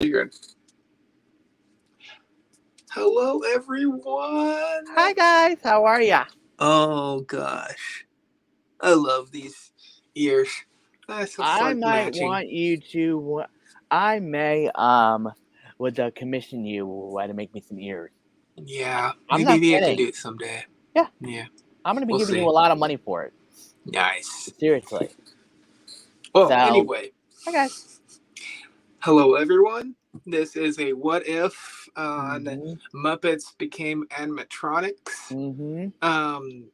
You're good. Hello, everyone. Hi guys, how are ya? Oh gosh, I love these ears. That's just I like might matching. want you to. I may would commission you to make me some ears. Yeah, I'm not maybe I can kidding. do it someday. Yeah, Yeah, I'm gonna be we'll giving you see. a lot of money for it. Nice. Seriously. Well, So, anyway, hi guys. hello, everyone. This is a what if on Mhm. Muppets became animatronics. Mhm. Um,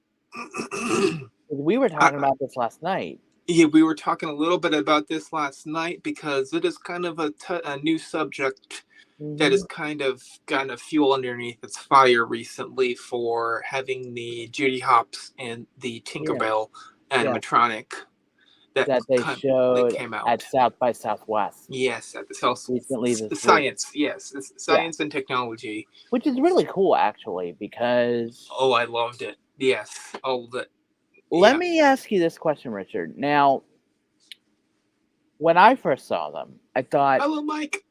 We were I, talking about this last night. Yeah, we were talking a little bit about this last night because it is kind of a new subject that has Mhm. kind of gotten a fuel underneath its fire recently for having the Judy Hopps and the Yeah. Tinkerbell Yeah. animatronic that That they that showed came at out. South by Southwest Yes, at the South recently this week. science. Yes, it's Yeah, science and technology. which is really cool actually because Oh, I loved it. Yes. Oh, the let yeah. me ask you this question, Richard. Now, when I first saw them, I thought, Hello, Mike.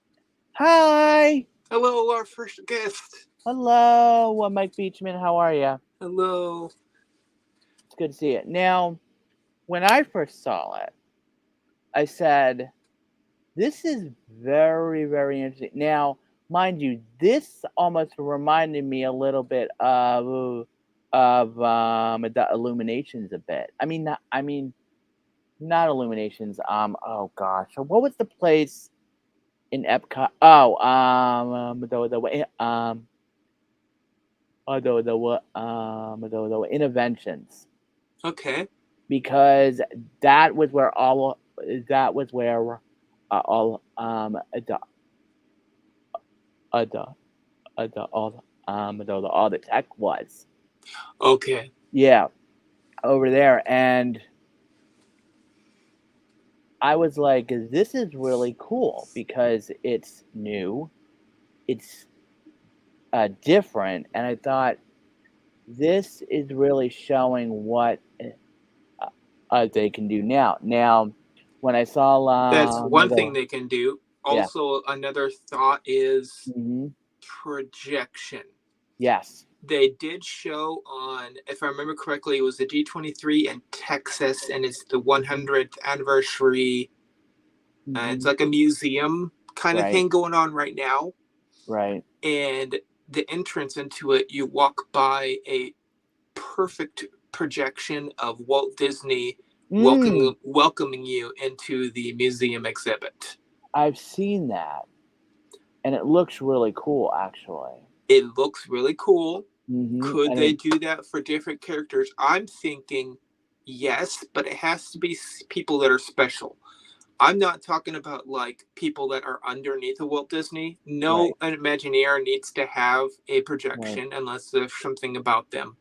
"Hi, Hello, our first guest. hello, Mike Beachman. How are you? Hello. It's good to see you." Now, when I first saw it, I said, "This is very, very interesting." Now, mind you, this almost reminded me a little bit of the Illuminations a bit. Not Illuminations. Oh gosh, what was the place in Epcot? Oh, the interventions, Okay. because that was where that was where all the all the tech was. Okay. Yeah, over there, and I was like, this is really cool because it's new, it's different, and I thought this is really showing what they can do now. Now, when I saw That's one thing the they can do. yeah, Also, another thought is hmm projection. yes, They did show on, if I remember correctly, it was the D23 in Texas, and it's the 100th anniversary. It's hmm like a museum kind of right, thing going on right now. right, And the entrance into it, you walk by a perfect projection of Walt Disney mm, welcoming you into the museum exhibit. I've seen that, and it looks really cool, actually. It looks really cool. Could And they it do that for different characters? I'm thinking yes, but it has to be people that are special. I'm not talking about like people that are underneath of Walt Disney. No right, Imagineer needs to have a right, projection unless there's something about them.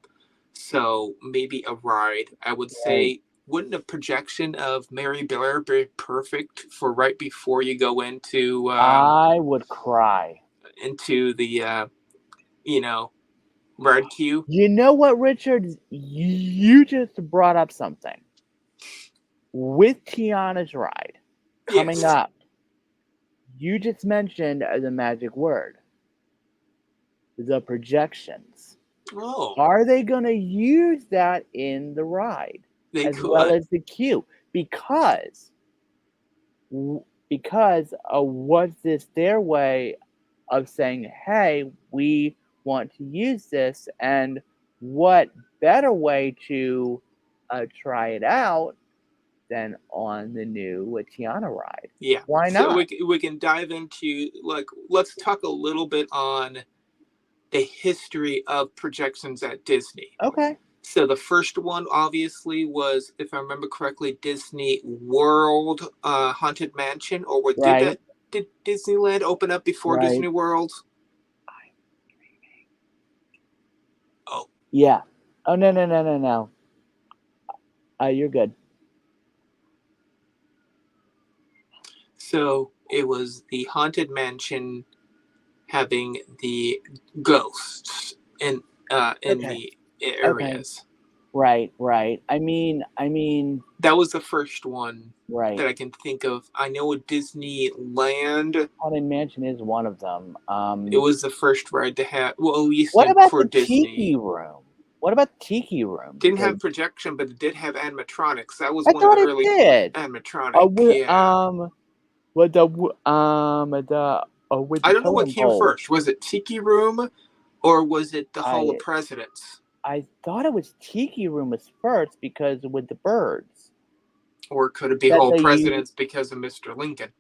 So maybe a ride. I would right. say, wouldn't a projection of Mary Blair be perfect for right before you go I would cry. into the you know ride queue? You know what, Richard? You just brought up something with Tiana's ride coming Yes. up. You just mentioned the magic word, the projections. Oh, Are they going to use that in the ride they as well could. as the queue? Because was this their way of saying, "Hey, we want to use this," and what better way to try it out than on the new Tiana ride? Yeah. Why So not? we can dive into like let's talk a little bit on the history of projections at Disney. Okay. So the first one obviously was, if I remember correctly, Disney World Haunted Mansion, or what Right. did Disneyland open up before Right. Disney World? Oh, Yeah. Oh, no, no, no, no, no. You're good. so it was the Haunted Mansion having the ghosts in Okay. the Okay. areas. Right, right. I mean, That was the first one that right. I can think of. I know at Disneyland, Haunted Mansion is one of them. it was the first ride to have, well, at least What about for the Tiki Disney. Room? What about the Tiki Room? Didn't Because have projection, but it did have animatronics. That was I one of the thought it early did. animatronic. With Yeah. with I the don't know what totem came pole. first. Was it Tiki Room or was it the Hall of I Presidents? I thought it was Tiki Room was first because with the birds Or could it be that Hall of they use. Presidents because of Mr. Lincoln?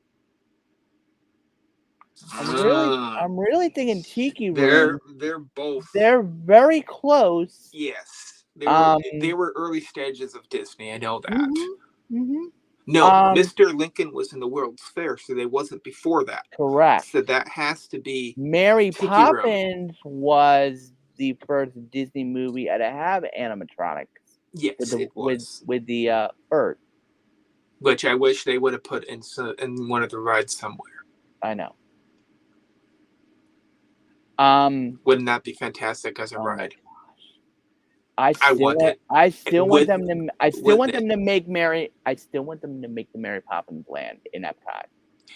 Ah, I'm really thinking Tiki they're Room. they're both, They're very close. yes. Um. They were early stages of Disney. I know that. Mhm. Mhm. No, Um. Mr. Lincoln was in the World's Fair, so they wasn't before that. Correct. So that has to be Mary Tiki Room. Poppins was the first Disney movie to have animatronics Yes, it was. with the bird. Which I wish they would have put in one of the rides somewhere. I know. Wouldn't that be fantastic as a Oh my ride? gosh. I I still want want it I still want with them to I still with want it. them to make Mary I still want them to make the Mary Poppins land in Epcot.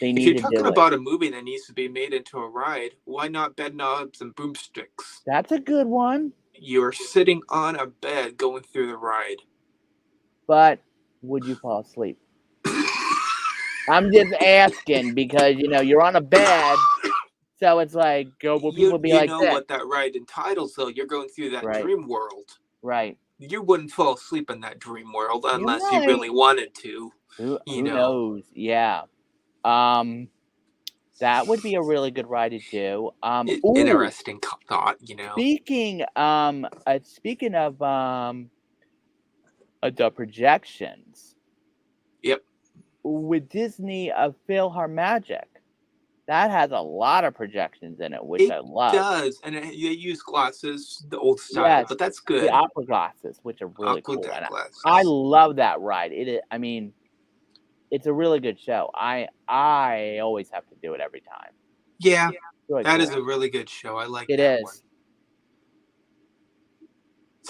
They If need you're to talking do it. about a movie that needs to be made into a ride, why not bed knobs and boomsticks? That's a good one, You're sitting on a bed going through the ride. but would you fall asleep? I'm just asking because you're on a bed, so it's like go will people be You like know this? what that ride entitles though. You're going through that Right, dream world. right. You wouldn't fall asleep in that dream world You unless you might. really wanted to. You Who know, knows? Yeah. Um, that would be a really good ride to do. Ooh, interesting thought. You know. speaking of the projections Yep. with Disney PhilharMagic, that has a lot of projections in it, which It I love. does, and they use glasses, the old style, Yes, but that's the good. opera glasses, which are really cool, Aqueduct and I glasses. love that ride. It is, I mean, it's a really good show. I always have to do it every time. Yeah, It's really that is cool. a really good show. I like It that one. is.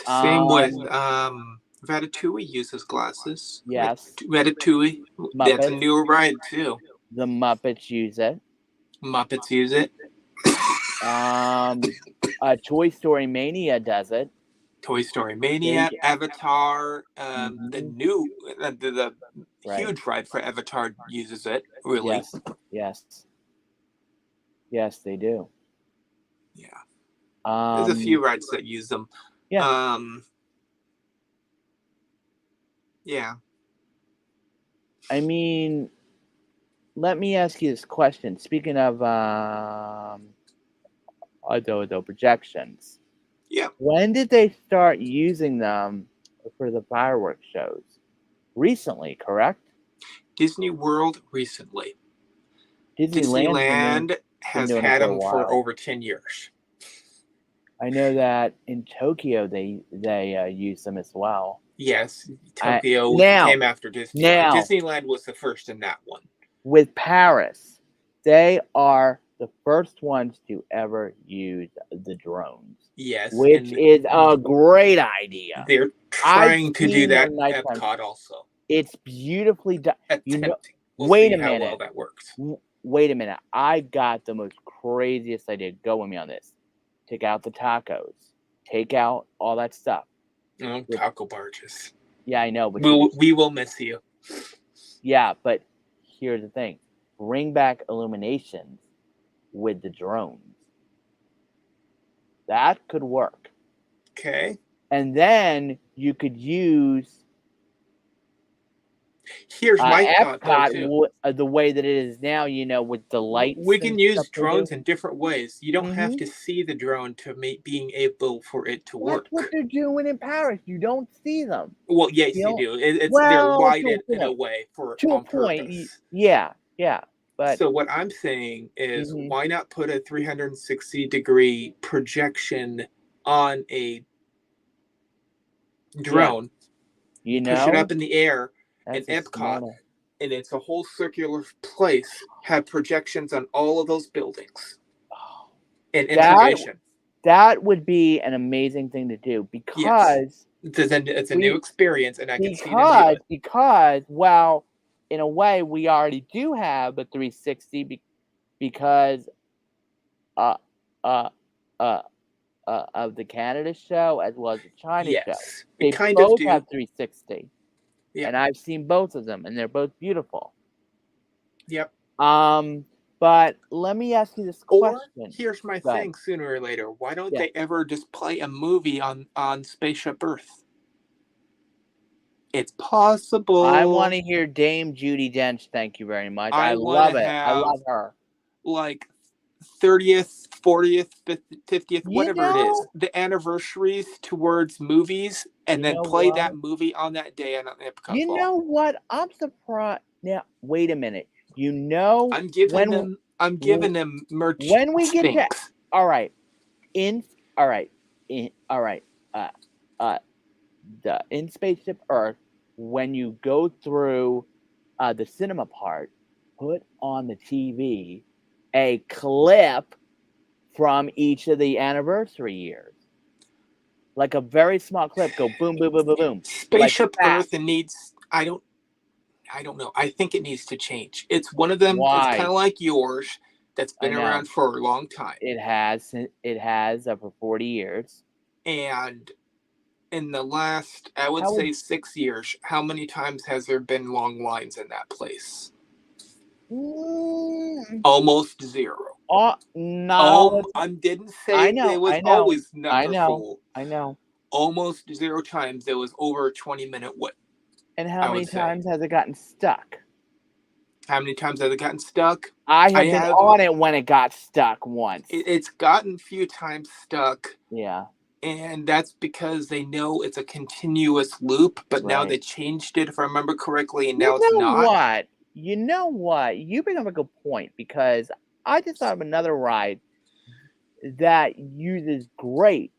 Same with Um, Ratatouille uses glasses. yes, Ratatouille, that's a Muppets. newer ride too. The Muppets use it. Muppets use it. Um, Toy Story Mania does it. Toy Story They Mania, Avatar, the mhm, new, the right. huge ride for Avatar uses it. Really, Yes, yes, yes, they do. yeah. There's a Um, few rides that use them. yeah. Um, yeah. I mean, let me ask you this question. Speaking of the projections, Yeah, when did they start using them for the fireworks shows? Recently, correct? Disney World recently. Disneyland's Disneyland been has doing it had for a them for while. over 10 years. I know that in Tokyo they use them as well. Yes, I Tokyo now came after Disneyland. now Disneyland was the first in that one. with Paris, they are the first ones to ever use the drones, Yes, which and is a great idea. they're I've trying to do seen a that nighttime. Epcot also. It's beautifully done. Attempting. We'll Wait see a how well minute. that works. Wait a minute. I got the most craziest idea. Go with me on this. Take out the tacos. Take out all that stuff. Oh, taco barges. Yeah, I know, but We will miss you. yeah, but here's the thing. Bring back illuminations with the drones. That could work. Okay. And then you could use Here's my thought though too. Epcot the way that it is now, with the lights We and can stuff use they do. drones in different ways. You don't have Hmm. to see the drone to make being able for it to That's what work. they're doing in Paris. You don't see them. Well, You yes, you don't. do. They're Well, to lighted a in a point. way for To a on point. purpose. Yeah, yeah. But So what I'm saying is, hmm why not put a 360-degree projection on a yeah, drone, push it up in the air, and that's a Epcot, smart. and it's a whole circular place, have projections on all of those buildings and That information. that would be an amazing thing to do Yes. because It's a new experience, and I can see them do it. Because well, in a way, we already do have a 360 because uh uh uh of the Canada show as well as the China show. Yes, we They kind of both do. have 360, Yep. and I've seen both of them, and they're both beautiful. Yep. But let me ask you this Or question. here's my Go ahead. thing: sooner or later, why don't Yeah. they ever just play a movie on Spaceship Earth? It's possible. I want to hear Dame Judi Dench. Thank you very much. I want to love it. I have love her. like 30th, 40th, 50th, You whatever it is, know, the anniversaries towards movies, and you then know play what? that movie on that day on Epcot You Fall. know what? I'm surprised. Now, wait a minute. You know, I'm giving them merch when we get to stinks. all right, in in Spaceship Earth, when you go through the cinema part, put on the TV a clip from each of the anniversary years. Like a very small clip, go boom, boom, boom, boom, boom. Spaceship Like Earth needs. I don't know. I think it needs to change. It's one of them. It's kind why? of like yours. That's I been know. around for a long time. It has for 40 years. And in the last, I would say 6 years, how many times has there been long lines in that place? Almost zero. Not all. I didn't I say know. it was I know. always I never know. full. I know. Almost zero times there was over a 20-minute wait. And how many times has it gotten stuck? How many times has it gotten stuck? I have been on it when it got stuck once. It's gotten a few times stuck. Yeah. And that's because they know it's a continuous loop, but now they changed it, if I remember correctly, and now it's not. You know what? You bring up a good point because I just thought of another ride that uses great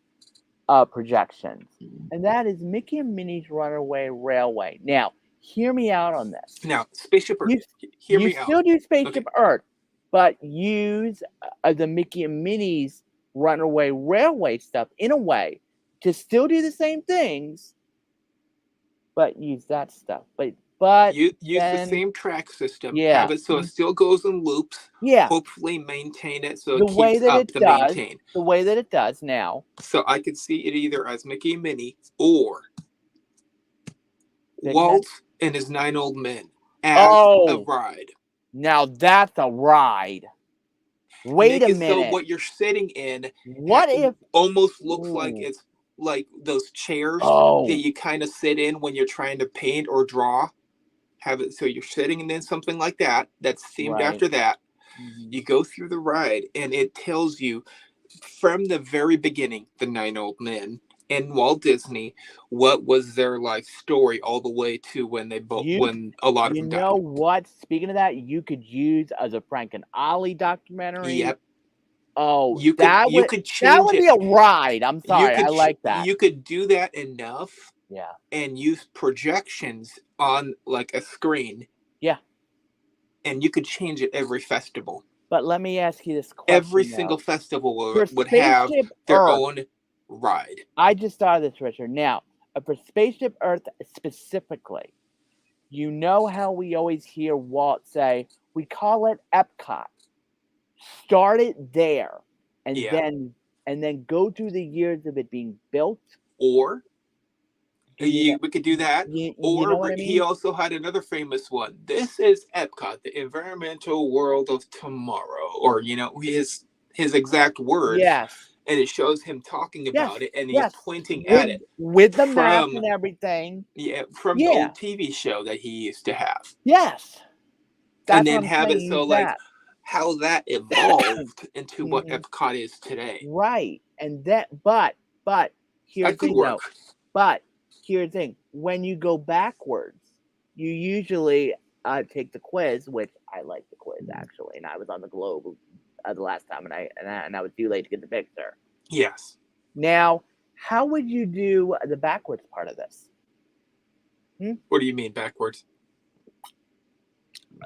projections, and that is Mickey and Minnie's Runaway Railway. Now, hear me out on this. Now, Spaceship Earth. You still do Spaceship Earth, but use the Mickey and Minnie's Runaway Railway stuff in a way to still do the same things, but use that stuff. But use the same track system. Yeah. Have it so it still goes in loops. Yeah. Hopefully maintain it so it keeps up the maintain. The way that it does now. So I could see it either as Mickey and Minnie or Walt and his 9 old men as a ride. Now that's a ride. Wait a minute. So what you're sitting in almost looks like it's like those chairs that you kind of sit in when you're trying to paint or draw. Have it so you're sitting in something like that that's themed after that. You go through the ride and it tells you from the very beginning, the 9 old men and Walt Disney, what was their life story all the way to when they when a lot of them died. You know what? Speaking of that, you could use as a Frank and Ollie documentary. Yep. Oh, you could change that would be a ride. I'm sorry, I like that. You could do that enough. Yeah. And use projections on like a screen. Yeah. And you could change it every festival. But let me ask you this question. Every single festival would have their own ride. I just thought of this, Richard. Now, for Spaceship Earth specifically, you know how we always hear Walt say, we call it Epcot. Start it there. And then go through the years of it being built. Or we could do that. Or you know what I mean? He also had another famous one. This is Epcot, the environmental world of tomorrow. Or, his exact words. Yes. And it shows him talking about it, and he's pointing at it. With the map and everything. Yeah, from the old TV show that he used to have. Yes. And then have it so, like, how that evolved into what Epcot is today. Right. And but here's the thing, though. But here's the thing. When you go backwards, you usually take the quiz, which I like the quiz, actually. And I was on the Globe the last time, and I was too late to get the picture. Yes. Now, how would you do the backwards part of this? What do you mean backwards?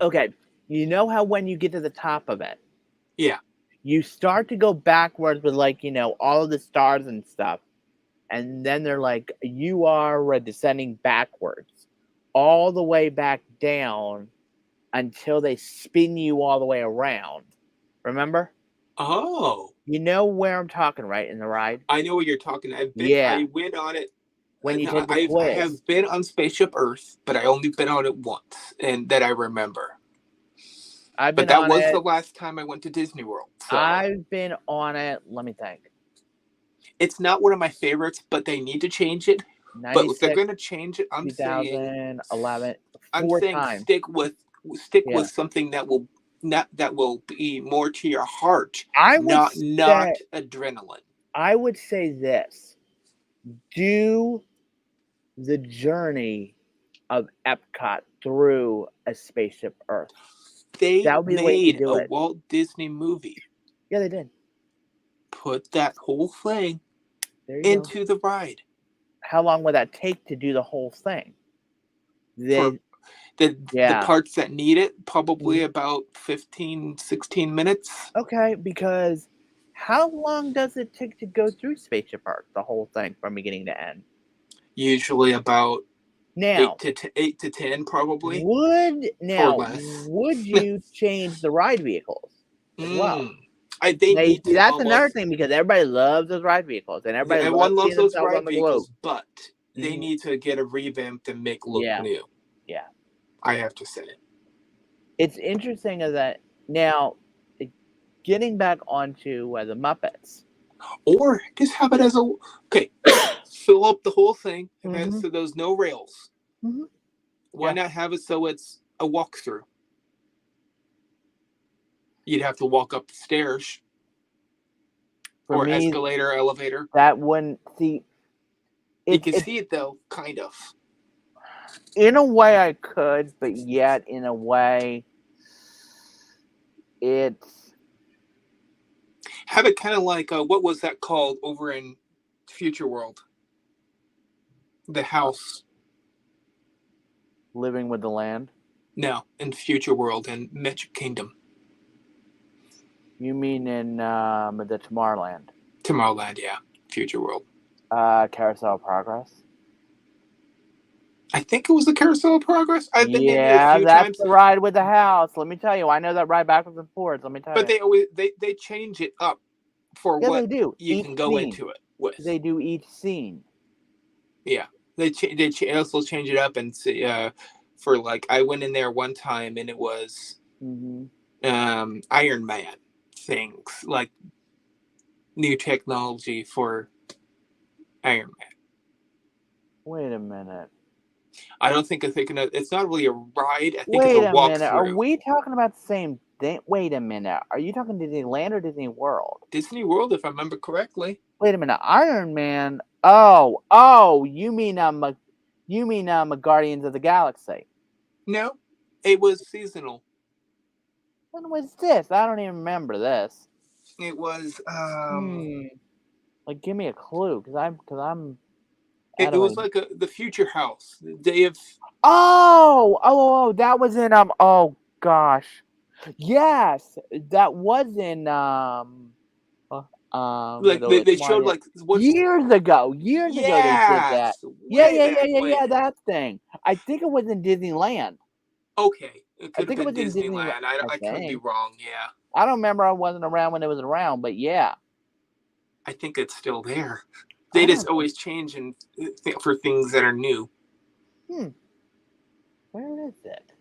Okay. You know how when you get to the top of it, yeah, you start to go backwards with all of the stars and stuff, and then they're like, you are descending backwards, all the way back down until they spin you all the way around. Remember? Oh. You know where I'm talking, right? In the ride? I know what you're talking. I went on it. When you take the I twist. have been on Spaceship Earth, but I only been on it once, and that I remember. But that was the last time I went to Disney World. So. I've been on it. Let me think. It's not one of my favorites, but they need to change it. But if they're going to change it, I'm saying 2011. I'm saying stick with something that will be more to your heart. Not adrenaline. I would say this: do the journey of Epcot through a Spaceship Earth. They made a Walt Disney movie. Yeah, they did. Put that whole thing into the ride. How long would that take to do the whole thing? The parts that need it, probably about 15, 16 minutes. Okay, because how long does it take to go through Spaceship Earth, the whole thing from beginning to end? Usually about 8 to 10, probably. Would you change the ride vehicles as well? That's another thing, because everybody loves those ride vehicles, and everyone loves those ride vehicles, but they need to get a revamp to make look new. Yeah, I have to say. It's interesting that now, getting back onto the Muppets, or just have it as fill up the whole thing, so there's no rails. Why not have it so it's a walkthrough? You'd have to walk up the stairs. Or escalator, elevator. That wouldn't see. You can see it though, kind of. In a way, I could, but yet in a way, it's have it kind of like what was that called over in Future World? The house. Living with the Land? No, in Future World in Magic Kingdom. You mean in the Tomorrowland? Tomorrowland, yeah. Future World. Carousel of Progress? I think it was the Carousel of Progress. I've been there a few that's times. The ride with the house. Let me tell you, I know that ride backwards and forwards. Let me tell you. But they always they change it up for what they do. You can go into it with. They do each scene. Yeah, they also change it up and see, for like I went in there one time and it was Iron Man things, like new technology for Iron Man. Wait a minute. I don't think it's not really a ride. I think Wait it's a walkthrough. Minute. Are we talking about the same thing? Wait a minute. Are you talking Disneyland or Disney World? Disney World, if I remember correctly. Wait a minute. Iron Man. Oh, you mean Guardians of the Galaxy? No, it was seasonal. When was this? I don't even remember this. It was like, give me a clue, because I'm. It was like the Future House. The day of. Oh! That was in Oh gosh, yes, that was in Like they showed like years ago. Years ago they did that. Yeah. That thing. I think it was in Disneyland. Okay, it could have been Disneyland. I could be wrong. Yeah. I don't remember. I wasn't around when it was around, but yeah. I think it's still there. They just always change for things that are new. Where is it?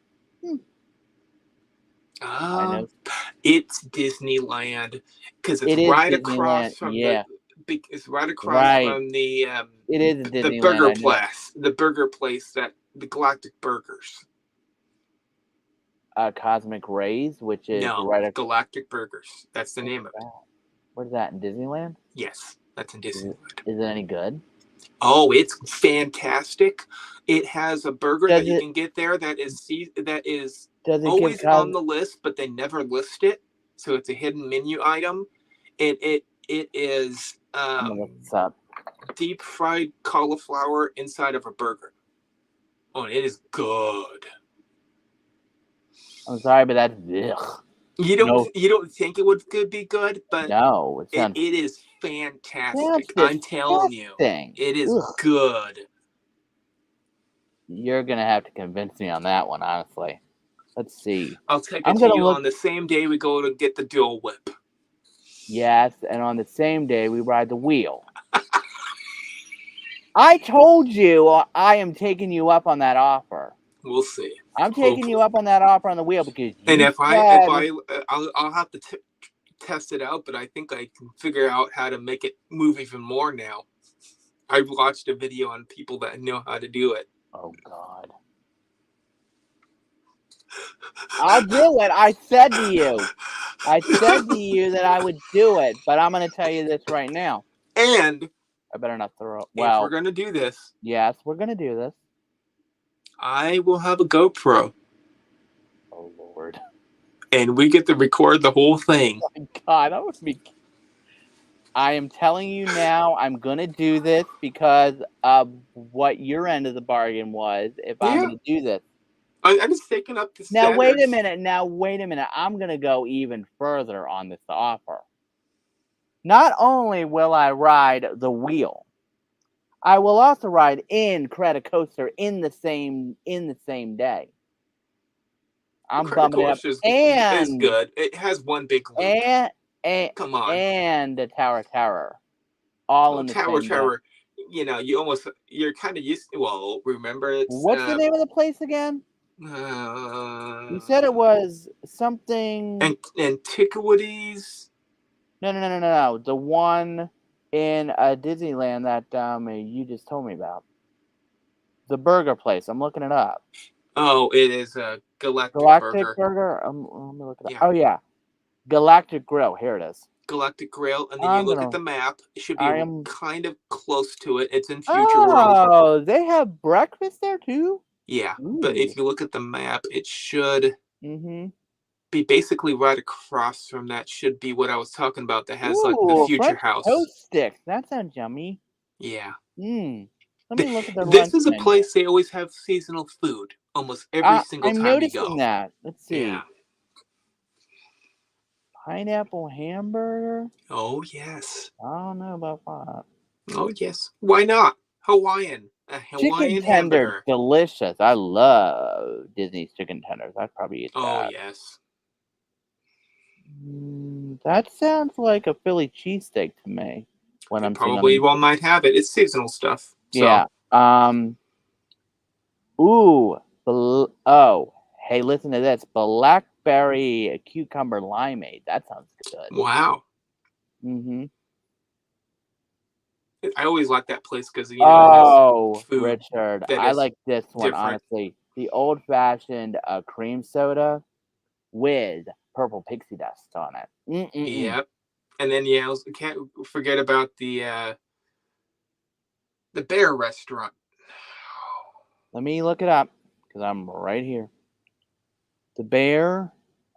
It's Disneyland because it's right across from it's right across from the it is the burger place. The burger place that the Galactic Burgers. Cosmic Rays, which is Galactic Burgers. That's the name of it. Where's that, in Disneyland? Yes, that's in Disneyland. Is it any good? Oh, it's fantastic. It has a burger that you can get there that is always on the list, but they never list it. So it's a hidden menu item. It is deep fried cauliflower inside of a burger. Oh, it is good. I'm sorry, but that's ugh. You don't think it would be good, but no, it is fantastic. I'm telling you, it is good. You're gonna have to convince me on that one, honestly. Let's see. I'll take it to you on the same day we go to get the Dual Whip. Yes, and on the same day we ride the wheel. I told you I am taking you up on that offer. We'll see. I'm taking you up on that offer on the wheel because you and I'll have to test it out, but I think I can figure out how to make it move even more now. I've watched a video on people that know how to do it. Oh God. I'll do it. I said to you that I would do it, but I'm going to tell you this right now. And I better not throw. Well, if we're going to do this. Yes, we're going to do this. I will have a GoPro. Oh Lord. And we get to record the whole thing. Oh my God, that would be. I am telling you now, I'm going to do this because of what your end of the bargain was. If I'm going to do this. I'm just taking up the Now, wait a minute. I'm going to go even further on this offer. Not only will I ride the wheel, I will also ride in Cretacoaster in the same day. I'm bumming it up. And is good. It has one big loop. Come on. And the Tower Terror. All in the Tower same Terror. You know, you're kind of used to, well, remember it's... What's the name of the place again? You said it was something... Antiquities? No. The one in Disneyland that you just told me about. The burger place. I'm looking it up. Oh, it is a Galactic Burger. Let me look it up. Yeah. Oh, yeah. Galactic Grill. Here it is. Galactic Grill. And then you look at the map. It should be kind of close to it. It's in Future World. Oh, they have breakfast there, too? Yeah. Ooh. But if you look at the map, it should be basically right across from that. Should be what I was talking about that has like the future house. Toast sticks. That sounds yummy. Yeah. Let me look at the This is a place they always have seasonal food almost every single time you go. I'm noticing that. Let's see. Yeah. Pineapple hamburger. Oh, yes. I don't know about that. Oh, yes. Why not? Hawaiian. A Hawaiian chicken tender, hamburger. Delicious. I love Disney's chicken tenders. I'd probably eat that. Oh, yes. That sounds like a Philly cheesesteak to me. When I'm probably might have it. It's seasonal stuff. So. Yeah. Hey, listen to this. Blackberry cucumber limeade. That sounds good. Wow. I always like that place because food Richard, I like this one honestly. The old-fashioned cream soda with purple pixie dust on it. Yep. And then can't forget about the Bear restaurant. Let me look it up because I'm right here. The Bear.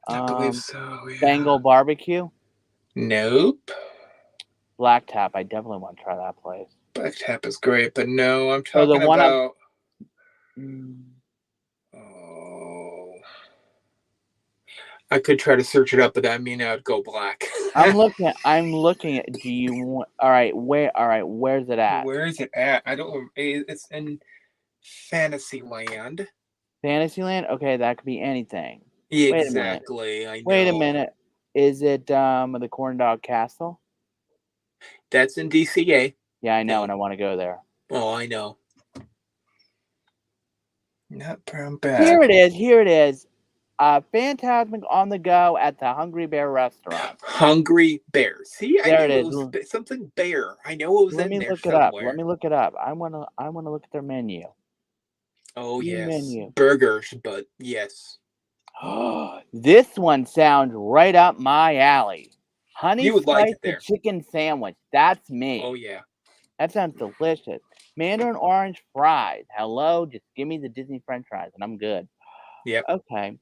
I believe so. Yeah. Bengal barbecue. Nope. Black Tap. I definitely want to try that place. Black Tap is great, but no, I'm talking about. I could try to search it up, but that mean I'd go black. I'm looking at. Do you want? All right. Where's it at? Where is it at? I don't know. It's in Fantasyland. Fantasyland? Okay, that could be anything. Yeah, exactly. I know. Wait a minute. Is it the Corn Dog Castle? That's in DCA. Yeah, I know, and I want to go there. Oh, I know. Not brown bag. Here it is. Phantasmic on the go at the Hungry Bear restaurant. Hungry Bear. See, there it is. Something bear. I know it was in there somewhere. Let me look it up. I wanna look at their menu. Oh yes, menu. Burgers, but yes. This one sounds right up my alley. Honey spiced chicken sandwich. That's me. Oh yeah. That sounds delicious. Mandarin orange fries. Hello, just give me the Disney French fries and I'm good. Yep. Okay.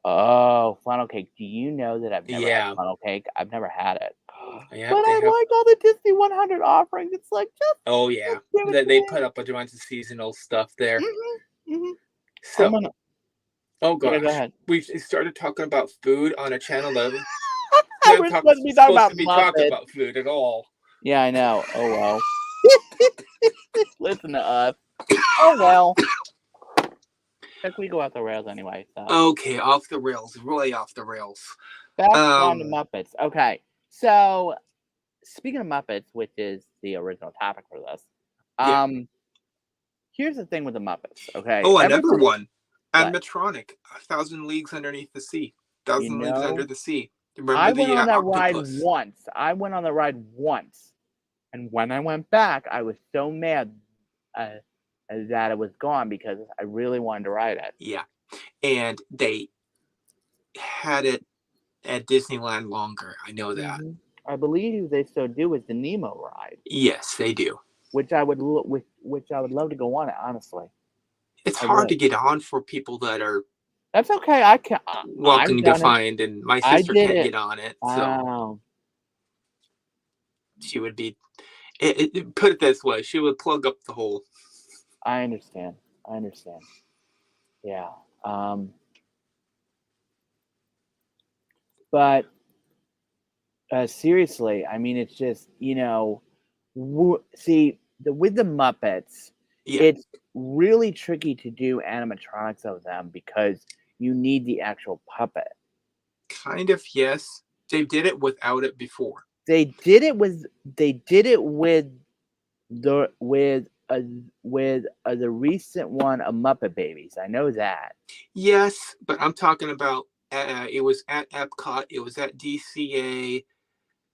Oh, funnel cake. Do you know that I've never had funnel cake? I've never had it. Yeah, but I like all the Disney 100 offerings. It's like just. Oh yeah, they put up a bunch of seasonal stuff there. So, oh gosh, go ahead. We started talking about food on a channel that We're supposed to be talking about talking Muppets. about food at all. Yeah, I know. Oh well. Listen to us. Oh well. Heck, we go off the rails anyway. So. Okay, off the rails, really off the rails. Back on to Muppets. Okay, so speaking of Muppets, which is the original topic for this, here's the thing with the Muppets. Okay. Oh, another one, animatronic, 1,000 Leagues Underneath the Sea. 1,000 Leagues Under the Sea. Remember I went on that octopus? ride once, and when I went back, I was so mad that it was gone because I really wanted to ride it. Yeah, and they had it at Disneyland longer. I know that. Mm-hmm. I believe they still do with the Nemo ride. Yes, they do. Which I would love to go on it, honestly. It's hard to get on for people that are. That's okay. I can. Welcome to find, and my sister can't get on it. So she would be. Put it this way, she would plug up the hole. I understand. Yeah. But seriously, I mean, it's just, see, with the Muppets, it's really tricky to do animatronics of them because you need the actual puppet. Kind of, yes. They did it without it before. They did it with the recent one of Muppet Babies. I know that. Yes, but I'm talking about it was at Epcot. It was at DCA.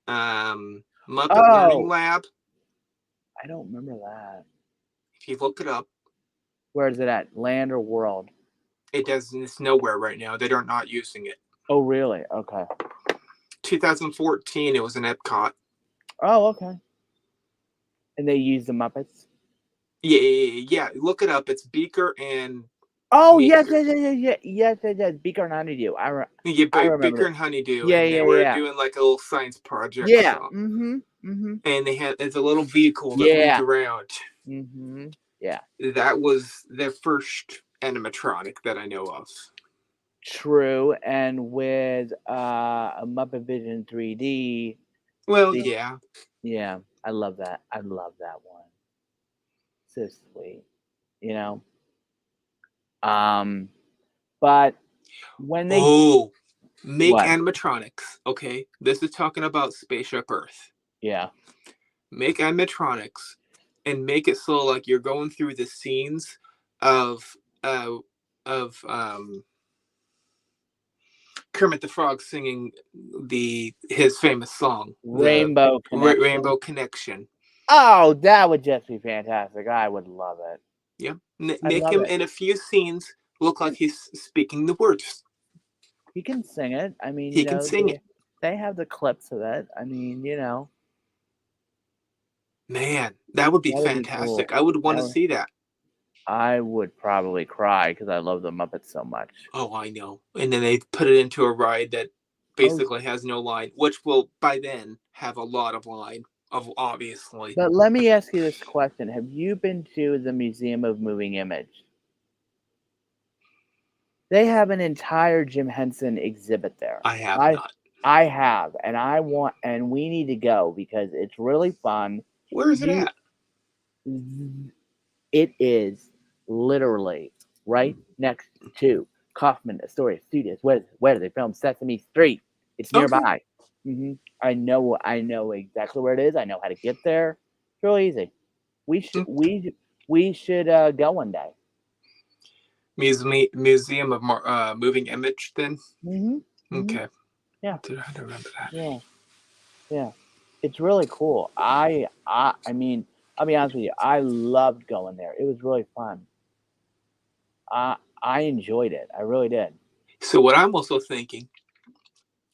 Muppet Learning Lab. I don't remember that. If you look it up. Where is it at? Land or World? It's nowhere right now. They're not using it. Oh, really? Okay. 2014, it was in Epcot. Oh, okay. And they use the Muppets? Yeah. Look it up. It's Beaker and. Oh, yes. Beaker and Honeydew. I remember Beaker and Honeydew. Yeah, and they were doing like a little science project. Yeah. So. And it's a little vehicle that moved around. Yeah. That was their first animatronic that I know of. True, and with a Muppet Vision 3D. Well, yeah. Yeah, I love that. I love that one. So sweet, But when they make animatronics, okay? This is talking about Spaceship Earth. Yeah. Make animatronics and make it so like you're going through the scenes of Kermit the Frog singing his famous song, Rainbow Connection. Oh, that would just be fantastic. I would love it. Yeah, make him in a few scenes look like he's speaking the words. He can sing it. I mean, he can sing it. They have the clips of it. I mean, Man, that would be fantastic. Cool. I would want to see that. I would probably cry because I love the Muppets so much. Oh, I know. And then they put it into a ride that basically has no line, which will by then have a lot of line, obviously. But let me ask you this question. Have you been to the Museum of Moving Image? They have an entire Jim Henson exhibit there. I have not. I have, and we need to go because it's really fun. Where is it at? It is literally right next to Kaufman Astoria Studios. Where do they film Sesame Street? It's nearby. Okay. I know exactly where it is. I know how to get there. It's really easy. We should go one day. Museum of Moving Image, then. Okay. Yeah. I remember that. Yeah. It's really cool. I mean, I'll be honest with you. I loved going there. It was really fun. I enjoyed it. I really did. So what I'm also thinking,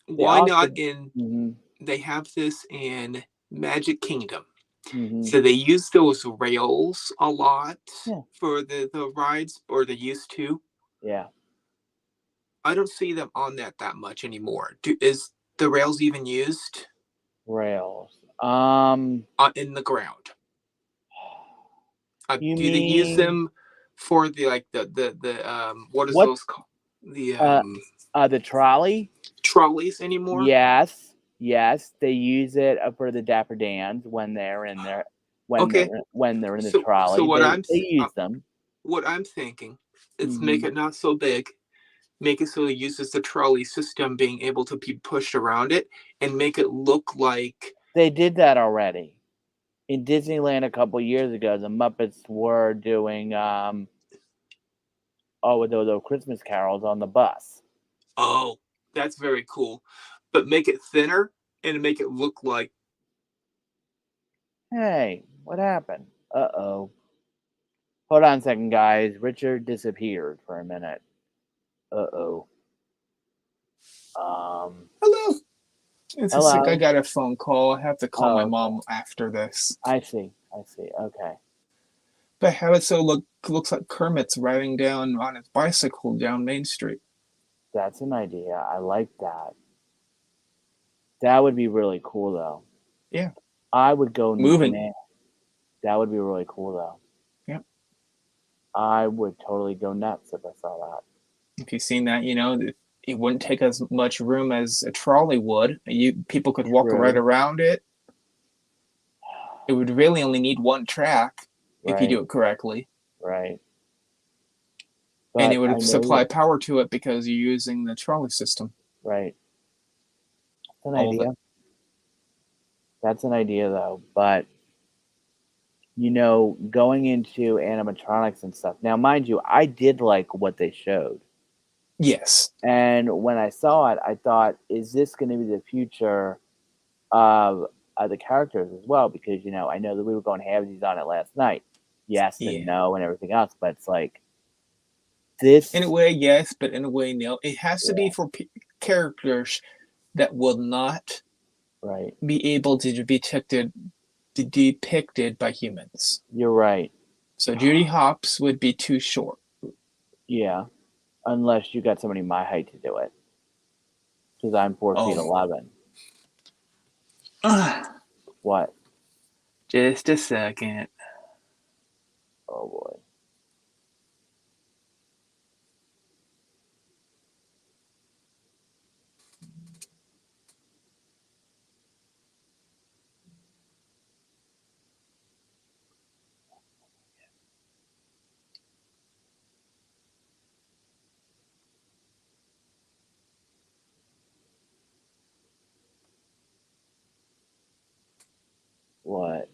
why not they have this in Magic Kingdom. So they use those rails a lot for the rides, or they used to. Yeah. I don't see them on that much anymore. Is the rails even used? Rails. In the ground. Do they use them for the what is those called? The trolley? Trolleys anymore? Yes. Yes, they use it for the Dapper Dans when they're in there, Okay, when they're in the so trolley. They use them. what I'm thinking is make Hmm. it not so big, make it so it uses the trolley system being able to be pushed around it, and make it look like They did that already in Disneyland a couple years ago. The Muppets were doing with those Christmas carols on the bus. oh, that's very cool, but make it thinner and make it look like Hey, what happened? Uh-oh. Hold on a second, guys. Richard disappeared for a minute. Uh-oh. hello. It's a sick. I Hello. got a phone call. I have to call my Oh, okay. mom after this. I see. Okay. But have it so looks like Kermit's riding down on his bicycle down Main Street. That's an idea. I like that. That would be really cool, though. Yeah, I would go moving. bananas. That would be really cool, though. Yeah. I would totally go nuts if I saw that. If you've seen that, it wouldn't take as much room as a trolley would. People could walk right True. around it. It would really only need one track if you Right. do it correctly. Right. And But it I would supply know. power to it because you're using the trolley system. Right. That's an All of it. idea. That's an idea, though. But going into animatronics and stuff. Now, mind you, I did like what they showed. Yes. And when I saw it, I thought, is this going to be the future of the characters as well? Because, I know that we were going halvesies on it last night. Yes and Yeah. no and everything else. But it's like, this. In a way, yes, but in a way, no. It has to be Yeah, for characters that will not right. be able to be depicted by humans. You're right. So Judy Hopps would be too short. Yeah. Unless you got somebody my height to do it. Because I'm 4 feet Oh, 11. What? just a second. Oh boy. What?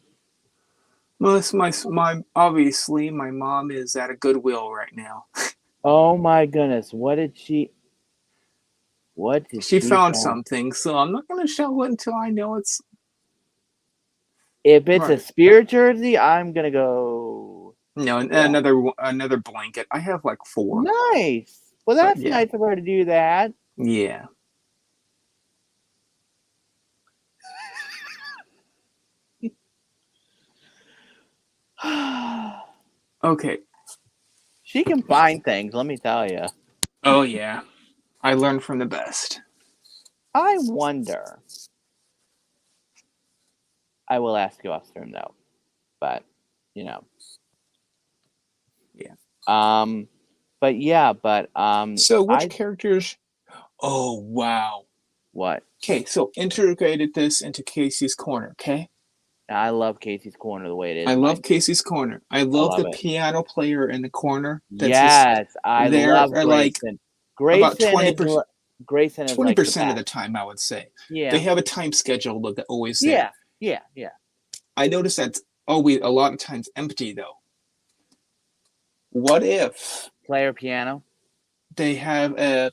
Well, it's my obviously my mom is at a Goodwill right now. Oh my goodness. What did She she found find? something, so I'm not gonna show it until I know it's If it's a right. spirit jersey, I'm gonna go. No, Yeah. another blanket. I have like four, Nice. Well, but that's yeah, nice of her to do that. yeah. Okay. She can find things, let me tell you. Oh yeah, I learned from the best. I wonder. I will ask you off stream though, but Yeah. but yeah, So which I characters? Oh wow. what? Okay, so integrated this into Casey's Corner. Okay, I love Casey's Corner the way it I is, love mind you. Casey's Corner. I I love love the it. piano player in the corner. That's just Yes, I there, love like Grayson. about Grayson is 20%. Grayson is Twenty like the percent of best. the time, I would say. They Yeah, have a time schedule that always there. yeah, yeah, yeah. I notice that's always a lot of times empty though. What if Player piano. they have a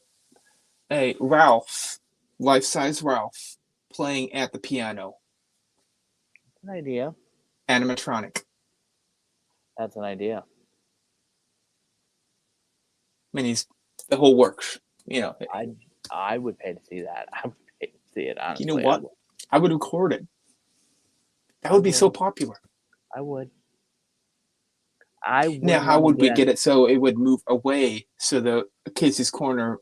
Ralph, life size Ralph, playing at the piano, That's an idea. animatronic? That's an idea. I mean, he's the whole works. You know, I would pay to see that. I would pay to see it, you know honestly. what? I would record it. That I would be so would. popular. I would. I Now, would how want to would we get on. get it so it would move away so the Casey's Corner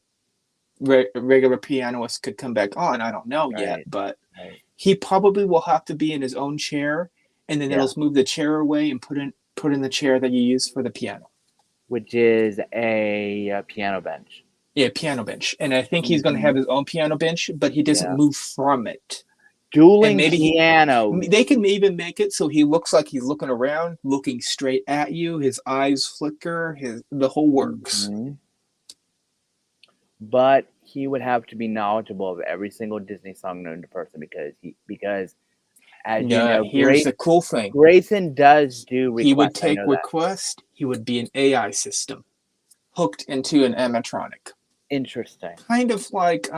regular pianist could come back on? I don't know yet, Right. but Right. he probably will have to be in his own chair, and then Yeah. it'll move the chair away and put in the chair that you use for the piano. Which is a piano bench. Yeah, piano bench. And I think he's going to Mhm. have his own piano bench, but he doesn't Yeah. move from it. And Dueling maybe pianos. they can even make it so he looks like he's looking around, looking straight at you. His eyes flicker. The whole works. Mhm. But he would have to be knowledgeable of every single Disney song known to person because as you Yeah, know, here's the cool thing. Grayson does do He would requests. I take know that. request. He would be an AI system hooked into an animatronic. Interesting. Kind of like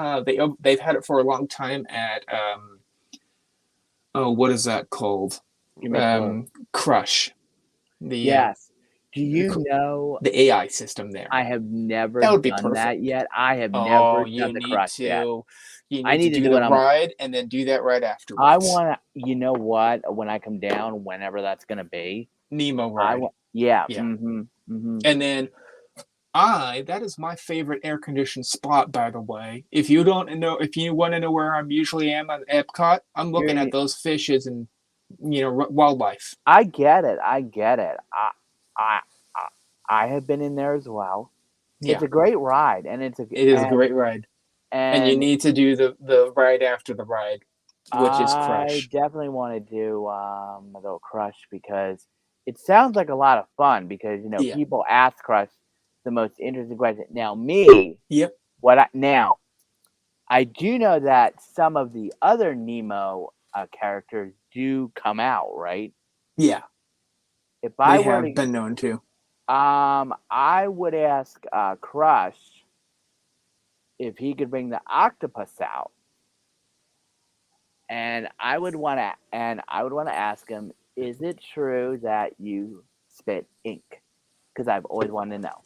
they've had it for a long time at what is that called? Give me a clue. Crush. Yes. Do you know The AI system there. I have never That would be done that perfect. yet. I have Oh, never you done the need crush yet. to. You I need to need to do do the it on ride and then do that right I afterwards. wanna you know what? When I come down, whenever that's gonna be, Nemo I ride. want yeah. Yeah. Mhm. And then that is my favorite air conditioned spot, by the way. If you want to know where I'm usually am at Epcot, I'm You're looking in at those fishes and wildlife. I get it. I get it. I I I have been in there as well. It's Yeah, a great ride, and it is a great ride, and you and need to do the ride after the ride, which is I Crush. definitely want to do a little Crush because it sounds like a lot of fun because Yeah. people ask Crush the most interesting question. Now me, Yep. now I do know that some of the other Nemo characters do come out, right? Yeah, If they I were have to, been known to. I would ask Crush if he could bring the octopus out, and I would want to ask him, is it true that you spit ink? Because I've always wanted to know.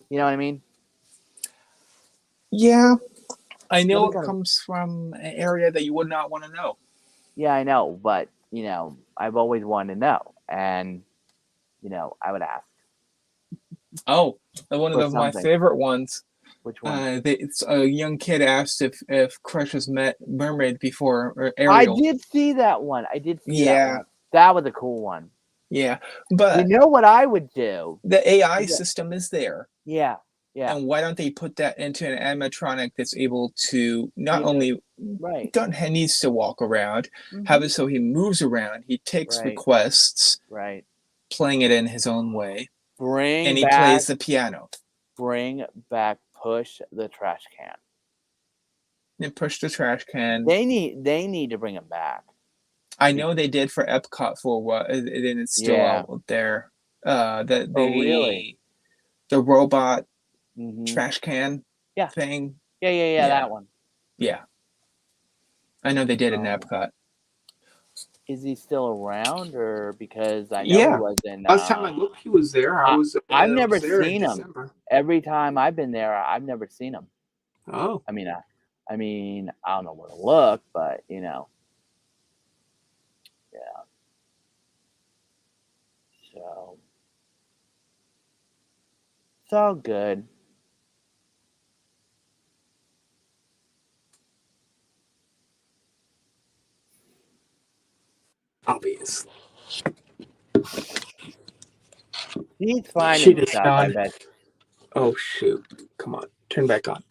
You know what I mean? Yeah, I That'd know be it kind of comes from an area that you would not want to know. yeah, I know, but I've always wanted to know, and I would ask Oh, one for of my something. favorite ones. Which one? It's a young kid asked if Crush has met Mermaid before or I Ariel. did see that one. I did see that Yeah, one. That was a cool one. yeah, You but know what I would do? the AI Yeah, system is there. yeah, yeah. And why don't they put that into an animatronic that's able to not You know, only right. don't needs to walk around, Hmm. have it so he moves around, he takes Right, requests, right. playing it in his own way, Bring and he back, plays the piano push the trash can. and push the trash can. They need to bring him back. I know they did for Epcot for a while, and it's still Yeah. out there. Oh, really? The robot Hmm. trash can Yeah. thing. Yeah. Yeah, That one. yeah. I know they did in Oh, Epcot. is he still around, or because I know he Yeah. was in? Last time I looked, he was there. I I've I never was there in seen him. December. Every time I've been there, I've never seen him. Oh, I mean, I don't know where to look, but yeah. So it's all good. obvious. He's finding Shoot, it's stuff. I on. bet. Oh shoot! Come on, turn back on.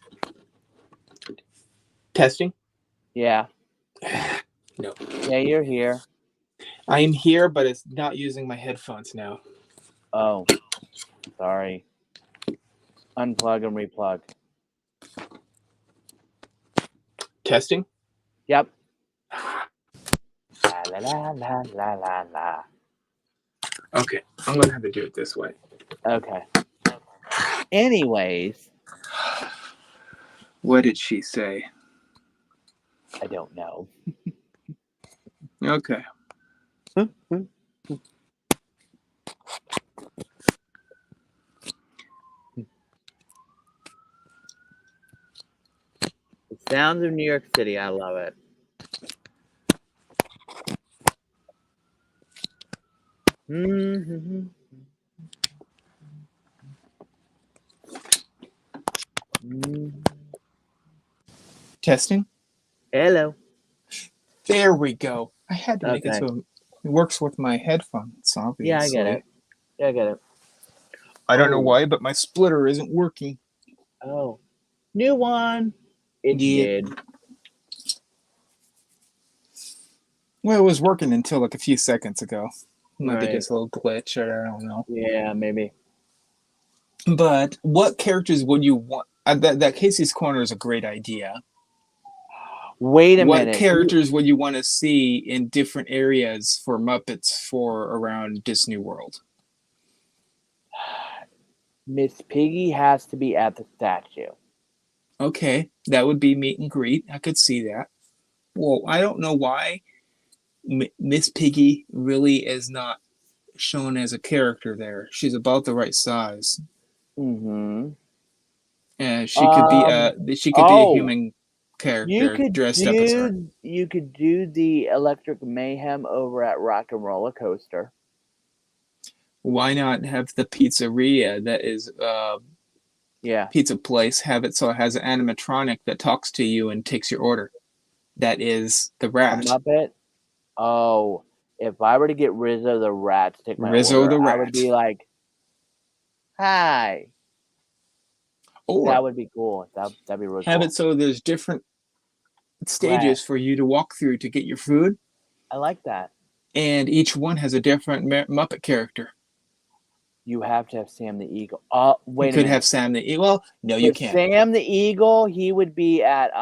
Testing. Yeah. No, Yeah, you're here. I am here, but it's not using my headphones now. Oh, sorry. Unplug and replug. Testing. Yep. La la la la la la la. Okay, I'm gonna have to do it this way. Okay. Anyways, What did she say? I don't know. Okay. The sounds of New York City. I love it. Mm-hmm. Testing. Hello. There we go. I had to make it Okay. so it works with my headphones, Yeah, I get it. obviously. Yeah, I get it. I don't know Oh, why, but my splitter isn't working. oh, new one. It Yeah. did. Well, it was working until like a few seconds ago. Might be Right. just a little glitch, or I don't know. Yeah, maybe. But what characters would you want? That Casey's Corner is a great idea. Wait a What minute. characters would you want to see in different areas for Muppets for around Disney World? Miss Piggy has to be at the statue. Okay, that would be meet and greet. I could see that. Well, I don't know why Miss Piggy really is not shown as a character there. She's about the right size. Mm-hmm. And Um, she could be a oh, human character dressed up as her. you could do the Electric Mayhem over at Rock and Roller Coaster. Why not have the pizzeria that is Yeah. pizza place have it so it has an animatronic that talks to you and takes your order? That is the A rat. Muppet? Oh, if I were to get Rizzo the Rat to take my Rizzo order, the I would rat. be like, "Hi." That Or would be cool. That'd be really have cool. it so there's different Right. stages for you to walk through to get your food, I like that. and each one has a different Muppet character. You have to have Sam the Eagle. You Wait a could have minute. Sam the Well, no, you For can't. Sam the Eagle, he would be at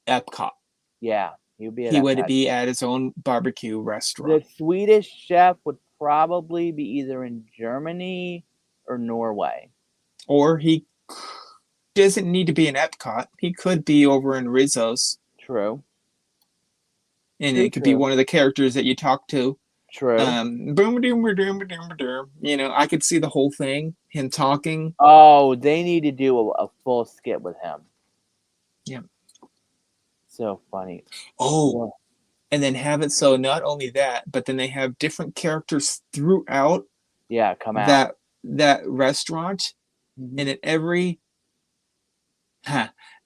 Epcot. yeah, he would be at He would Epcot. be at his own barbecue The restaurant. Swedish chef would probably be either in Germany or Norway. Or he doesn't need to be in Epcot. He could be over in Rizzo's. True. And True, it could be true. one of the characters that you talk to. True. I could see the whole thing, him talking. Oh, they need to do a full skit with him. Yeah. So funny. Oh, and then have it so not only that, but then they have different characters throughout come out. that restaurant, Mhm. and at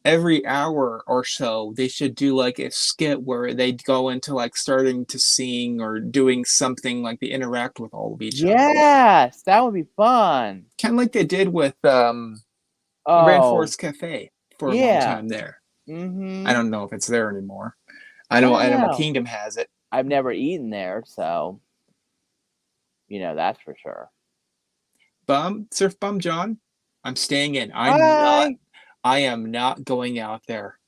every hour or so they should do like a skit where they go into like starting to sing or doing something, like they interact with all of each other. Yes, that would be fun. Kind of like they did with Rainforest Cafe for a long time there. Mm-hmm. I don't know if it's there anymore. I know Animal Kingdom has it. I've never eaten there, so that's for sure. Surf Bum John, I'm staying in. I am not going out there.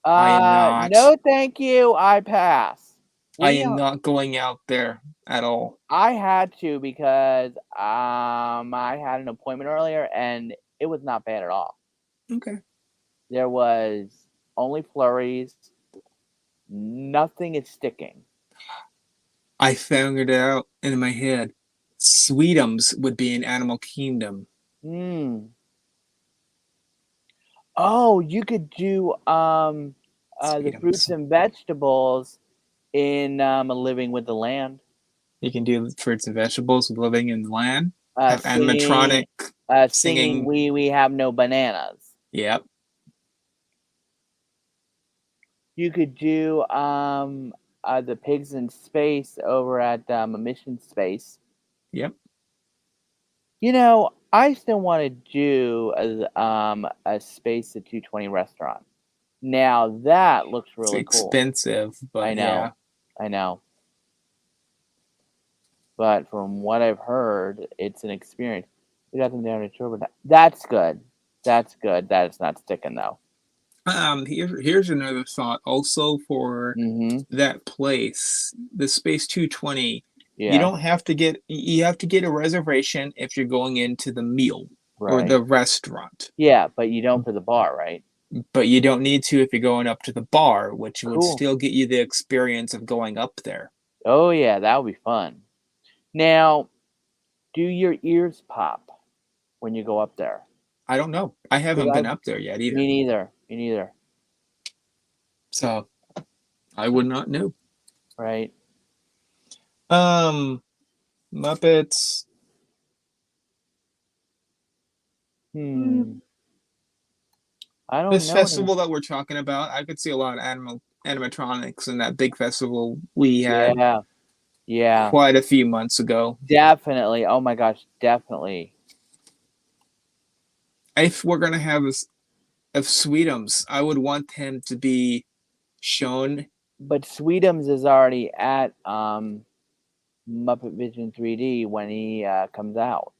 I am not. No, thank you. I pass. I am not going out there at all. I had to because I had an appointment earlier and it was not bad at all. Okay. There was only flurries. Nothing is sticking. I found it out in my head. Sweetums would be in Animal Kingdom. Oh, you could do the fruits and vegetables in Living with the Land. You can do fruits and vegetables with Living in the Land. Have animatronic singing we have no bananas. Yep. You could do the Pigs in Space over at Mission Space. Yep. I still want to do a Space at 220 restaurant. Now that looks really cool. It's expensive, but I know. I know. But from what I've heard, it's an experience. We got them down to tour, but that's good. That's good. That it's not sticking though. Here's another thought also for that place, the Space 220. You don't have to get a reservation if you're going into the meal or the restaurant. Yeah, but you don't for the bar, right? But you don't need to if you're going up to the bar, which would still get you the experience of going up there. Oh yeah, that would be fun. Now, do your ears pop when you go up there? I don't know. I haven't been up there yet either. Me neither. Me neither. So, I would not know. Right. Muppets. I don't know. This festival that we're talking about, I could see a lot of animatronics in that big festival we had. Yeah. Quite a few months ago. Definitely. Oh my gosh, definitely. if we're gonna have of Sweetums, I would want him to be shown. But Sweetums is already at Muppet Vision 3D when he comes out.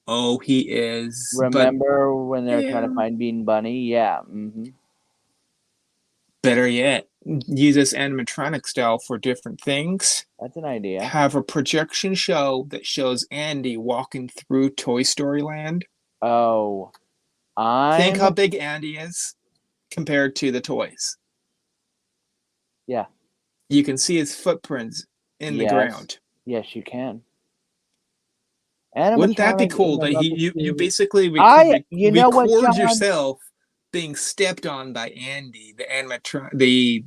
Oh, he is, but Remember when they're trying to yeah. find Bean Bunny? Yeah. Mm-hmm. Better yet, use this animatronic style for different things. That's an idea. Have a projection show that shows Andy walking through Toy Story Land. Oh, Think I'm how big Andy is compared to the toys. yeah. You can see his footprints in the Yes. ground. Yes, you can. Wouldn't that be Animatronic in cool? the That Muppet you Movie. basically You know what, record John? yourself being stepped on by Andy, the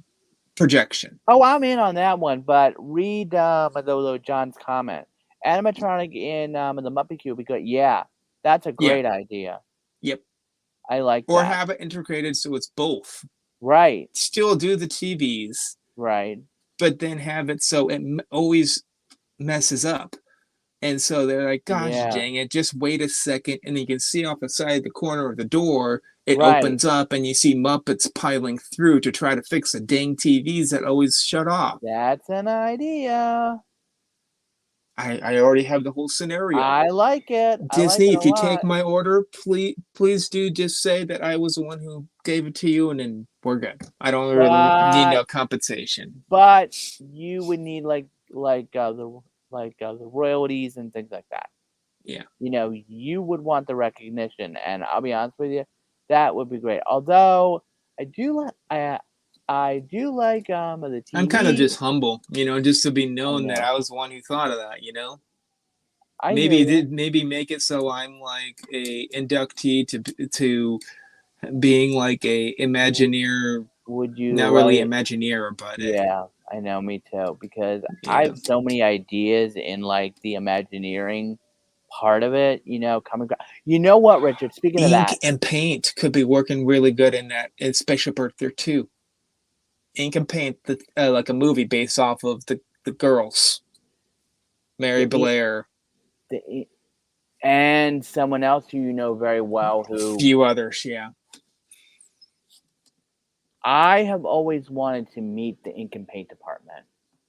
projection. Oh, I'm in on that one, but read John's comment. Animatronic in the Muppet Cube because yeah, that's a Yeah. great idea. Yep. I like Or that. have it integrated so it's both. Right. Still do the TVs. Right. But then have it so it always messes up. And so they're like, gosh Yeah. dang it, just wait a second. And you can see off the side of the corner of the door, it Right. opens up and you see Muppets piling through to try to fix the dang TVs that always shut off. That's an idea. I already have the whole scenario. I like it. Disney, I like if it a you lot. take my order, please do just say that I was the one who gave it to you, and then we're good. I don't really need no compensation. But you would need the royalties and things like that. Yeah. You know, you would want the recognition, and I'll be honest with you, that would be great. Although I do like the TV. I'm kind of just humble, just to be known that I was the one who thought of that, I hear you. Maybe make it so I'm like a inductee to being like a Imagineer. Would you not really Imagineer, but yeah, I know, me too, because I have so many ideas in like the Imagineering part of it, coming. You know what, Richard? Speaking of that, ink and paint could be working really good in that in Spaceship Earth there too. Ink and paint, like a movie based off of the girls, Mary Blair, and someone else who you know very well, who few others, yeah. I have always wanted to meet the ink and paint department.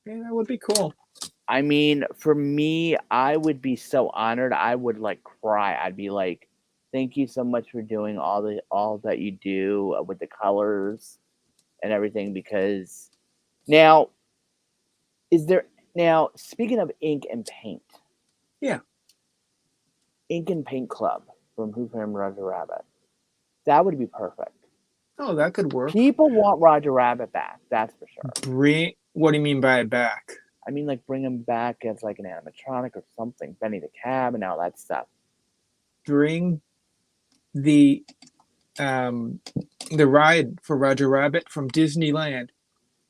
Yeah, that would be cool. I mean, for me, I would be so honored. I would like cry. I'd be like, "Thank you so much for doing all that you do with the colors and everything." Because now, speaking of ink and paint, yeah, ink and paint club from Who Framed Roger Rabbit, that would be perfect. Oh, that could work. People want Roger Rabbit back. That's for sure. What do you mean by back? I mean, like, bring him back as like an animatronic or something. Benny the Cab and all that stuff. Bring the ride for Roger Rabbit from Disneyland.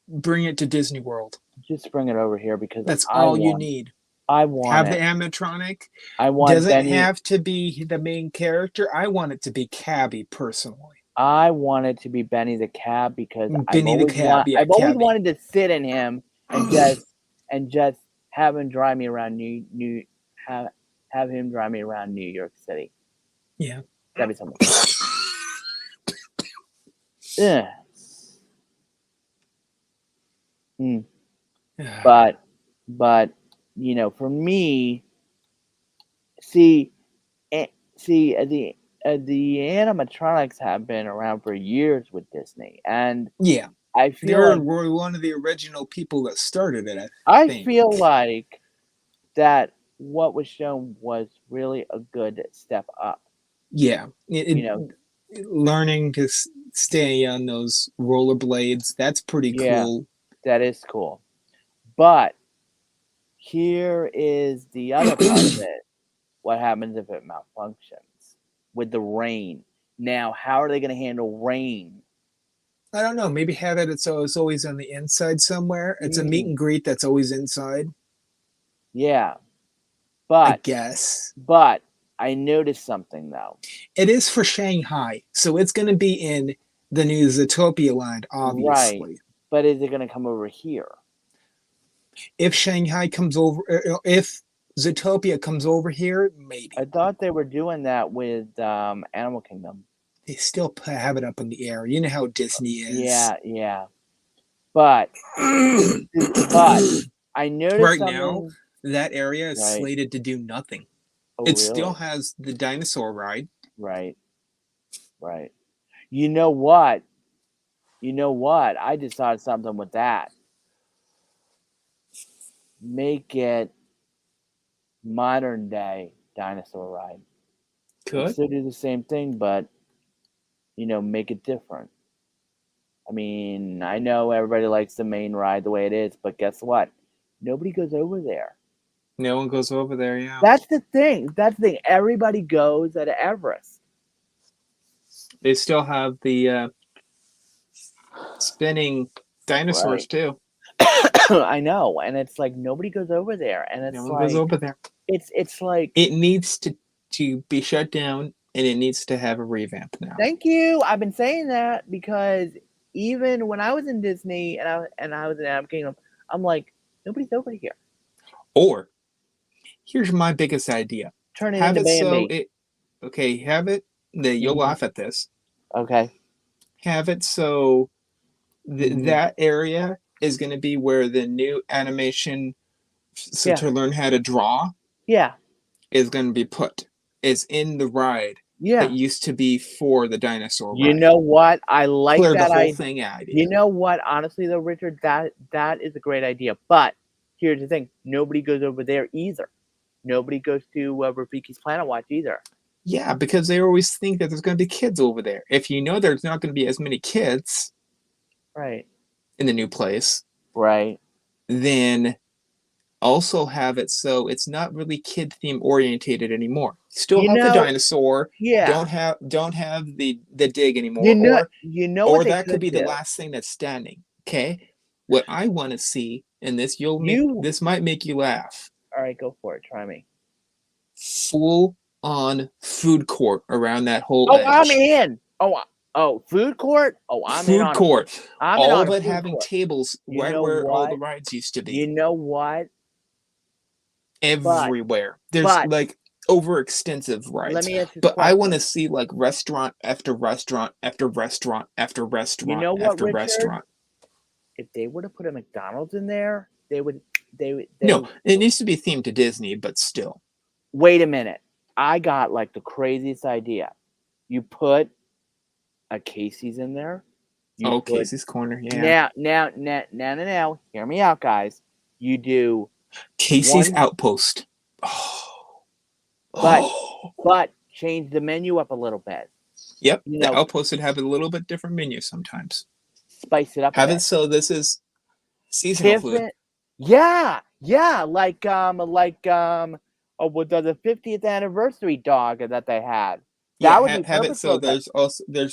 Bring it to Disney World. Just bring it over here because that's all you need. I want have the animatronic. I want doesn't Benny, have to be the main character. I want it to be Cabby personally. I want it to be Benny the Cab because I've always wanted to sit in him and just have him drive me around have him drive me around New York City. Yeah, that'd be something. Yeah. But for me, see the animatronics have been around for years with Disney, and yeah, I feel they were one of the original people that started it. I feel like that what was shown was really a good step up. Yeah, learning to stay on those rollerblades, that's pretty cool. That is cool. But here is the other part of it. What happens if it malfunctions with the rain? Now, how are they going to handle rain? I don't know. Maybe have it so it's always on the inside somewhere. It's a meet and greet that's always inside. Yeah. But I guess. But I noticed something though. It is for Shanghai, so it's going to be in the new Zootopia land, obviously. Right. But is it going to come over here? If Shanghai comes over, if Zootopia comes over here, maybe. I thought they were doing that with Animal Kingdom. They still have it up in the air. You know how Disney is. Yeah. But I noticed right now, something. that area is Right. slated to do nothing. Oh, It really? still has the dinosaur ride. Right. You know what? I just thought of something with that. Make it modern day dinosaur ride. Could. Still do the same thing, but make it different. I mean, I know everybody likes the main ride the way it is, but guess what? Nobody goes over there. No one goes over there, yeah. That's the thing. Everybody goes at Everest. They still have the spinning dinosaurs too. I know, and it's like nobody goes over there, and it's no one goes over there. It's like it needs to be shut down, and it needs to have a revamp now. Thank you. I've been saying that because even when I was in Disney and I was in Animal Kingdom, I'm like, nobody's over here. Or here's my biggest idea. Turn it have into it so Bambi. have it that you'll laugh at this. Okay. Have it so that area is going to be where the new animation to learn how to draw is going to be put. Is in the ride that used to be for the dinosaur ride. You know what? I like Clear that the whole thing out. You know what? Honestly, though, Richard, that is a great idea. But here's the thing: nobody goes over there either. Nobody goes to Rafiki's Planet Watch either. Yeah, because they always think that there's going to be kids over there. If you know there's not going to be as many kids, right, in the new place, right, then also have it so it's not really kid theme orientated anymore. Still have the dinosaur. Don't have the dig anymore. Or that could be the last thing that's standing. Okay. What I want to see, and this this might make you laugh. All right, go for it. Try me. Full on food court around that whole edge. I'm in. Oh, food court? Oh, I'm in on food court. All of it having court. tables right where all the rides used to be. You know what? Everywhere. There's like overextensive rides. Let me ask you but I want to see like restaurant after restaurant after restaurant after restaurant you know what, after Richard? restaurant. If they were to put a McDonald's in there, they would. No, it needs to be themed to Disney, but still. Wait a minute. I got like the craziest idea. You put a Casey's in there. Casey's Corner, yeah. Now, hear me out, guys. You do Casey's Outpost. But change the menu up a little bit. Yep, the Outpost would have a little bit different menu sometimes. Spice it up. Have it so this is seasonal food. Yeah, like the 50th anniversary dog that they had. That would be have it so there's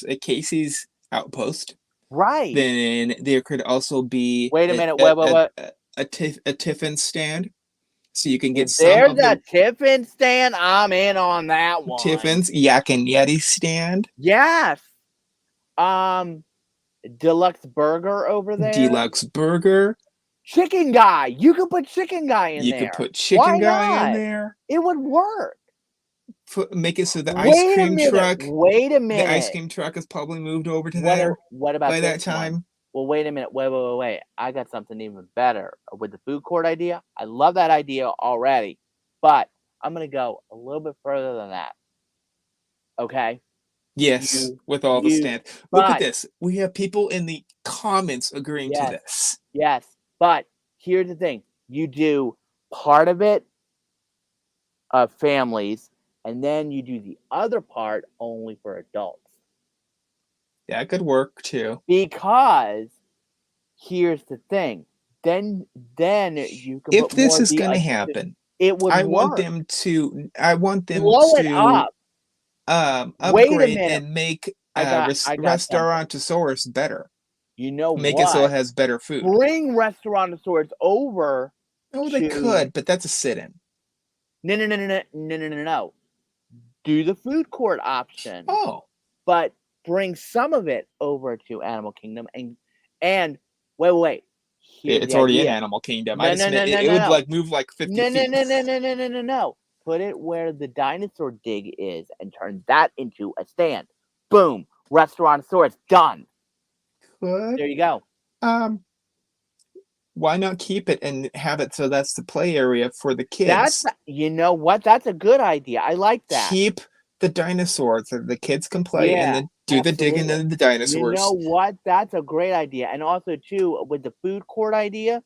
a Casey's Outpost. Right. Then there could also be wait a minute, a tiffin stand, so you can get there's a tiffin stand. I'm in on that one. Tiffin's Yak and Yeti stand. Yes. Deluxe burger over there. Deluxe burger. Chicken guy. You could put chicken guy in there. You could put chicken guy in there. It would work. Make it so the ice cream truck. Wait a minute. The ice cream truck is probably moved over to there. What about by that time? One? Well, wait a minute. Wait. I got something even better with the food court idea. I love that idea already, but I'm gonna go a little bit further than that. Okay. Yes, with all the stands. Look at this. We have people in the comments agreeing to this. Yes, but here's the thing. You do part of it of families, and then you do the other part only for adults. That could work too. Because here's the thing. Then you can. If this is going to happen, it would. I want them to blow it up. Upgrade and make Restaurantosaurus better. You know, make it so it has better food. Bring Restaurantosaurus over. Oh, they could, but that's a sit-in. No. Do the food court option. Oh, but bring some of it over to Animal Kingdom and wait. Here's It's the already in idea. Animal Kingdom. I No, just no, meant no, no, it no, would no. like move like 50 No, no, feet. no, no, no, no, no, no, no. Put it where the dinosaur dig is and turn that into a stand. Boom. Restaurantosaurus done. But There you go. why not keep it and have it so that's the play area for the That's kids? you know what? That's a good idea. I like that. Keep the dinosaurs so the kids can play and Yeah, then do the digging absolutely. into the You know dinosaurs. what? That's a great idea. And also too, with the food court idea,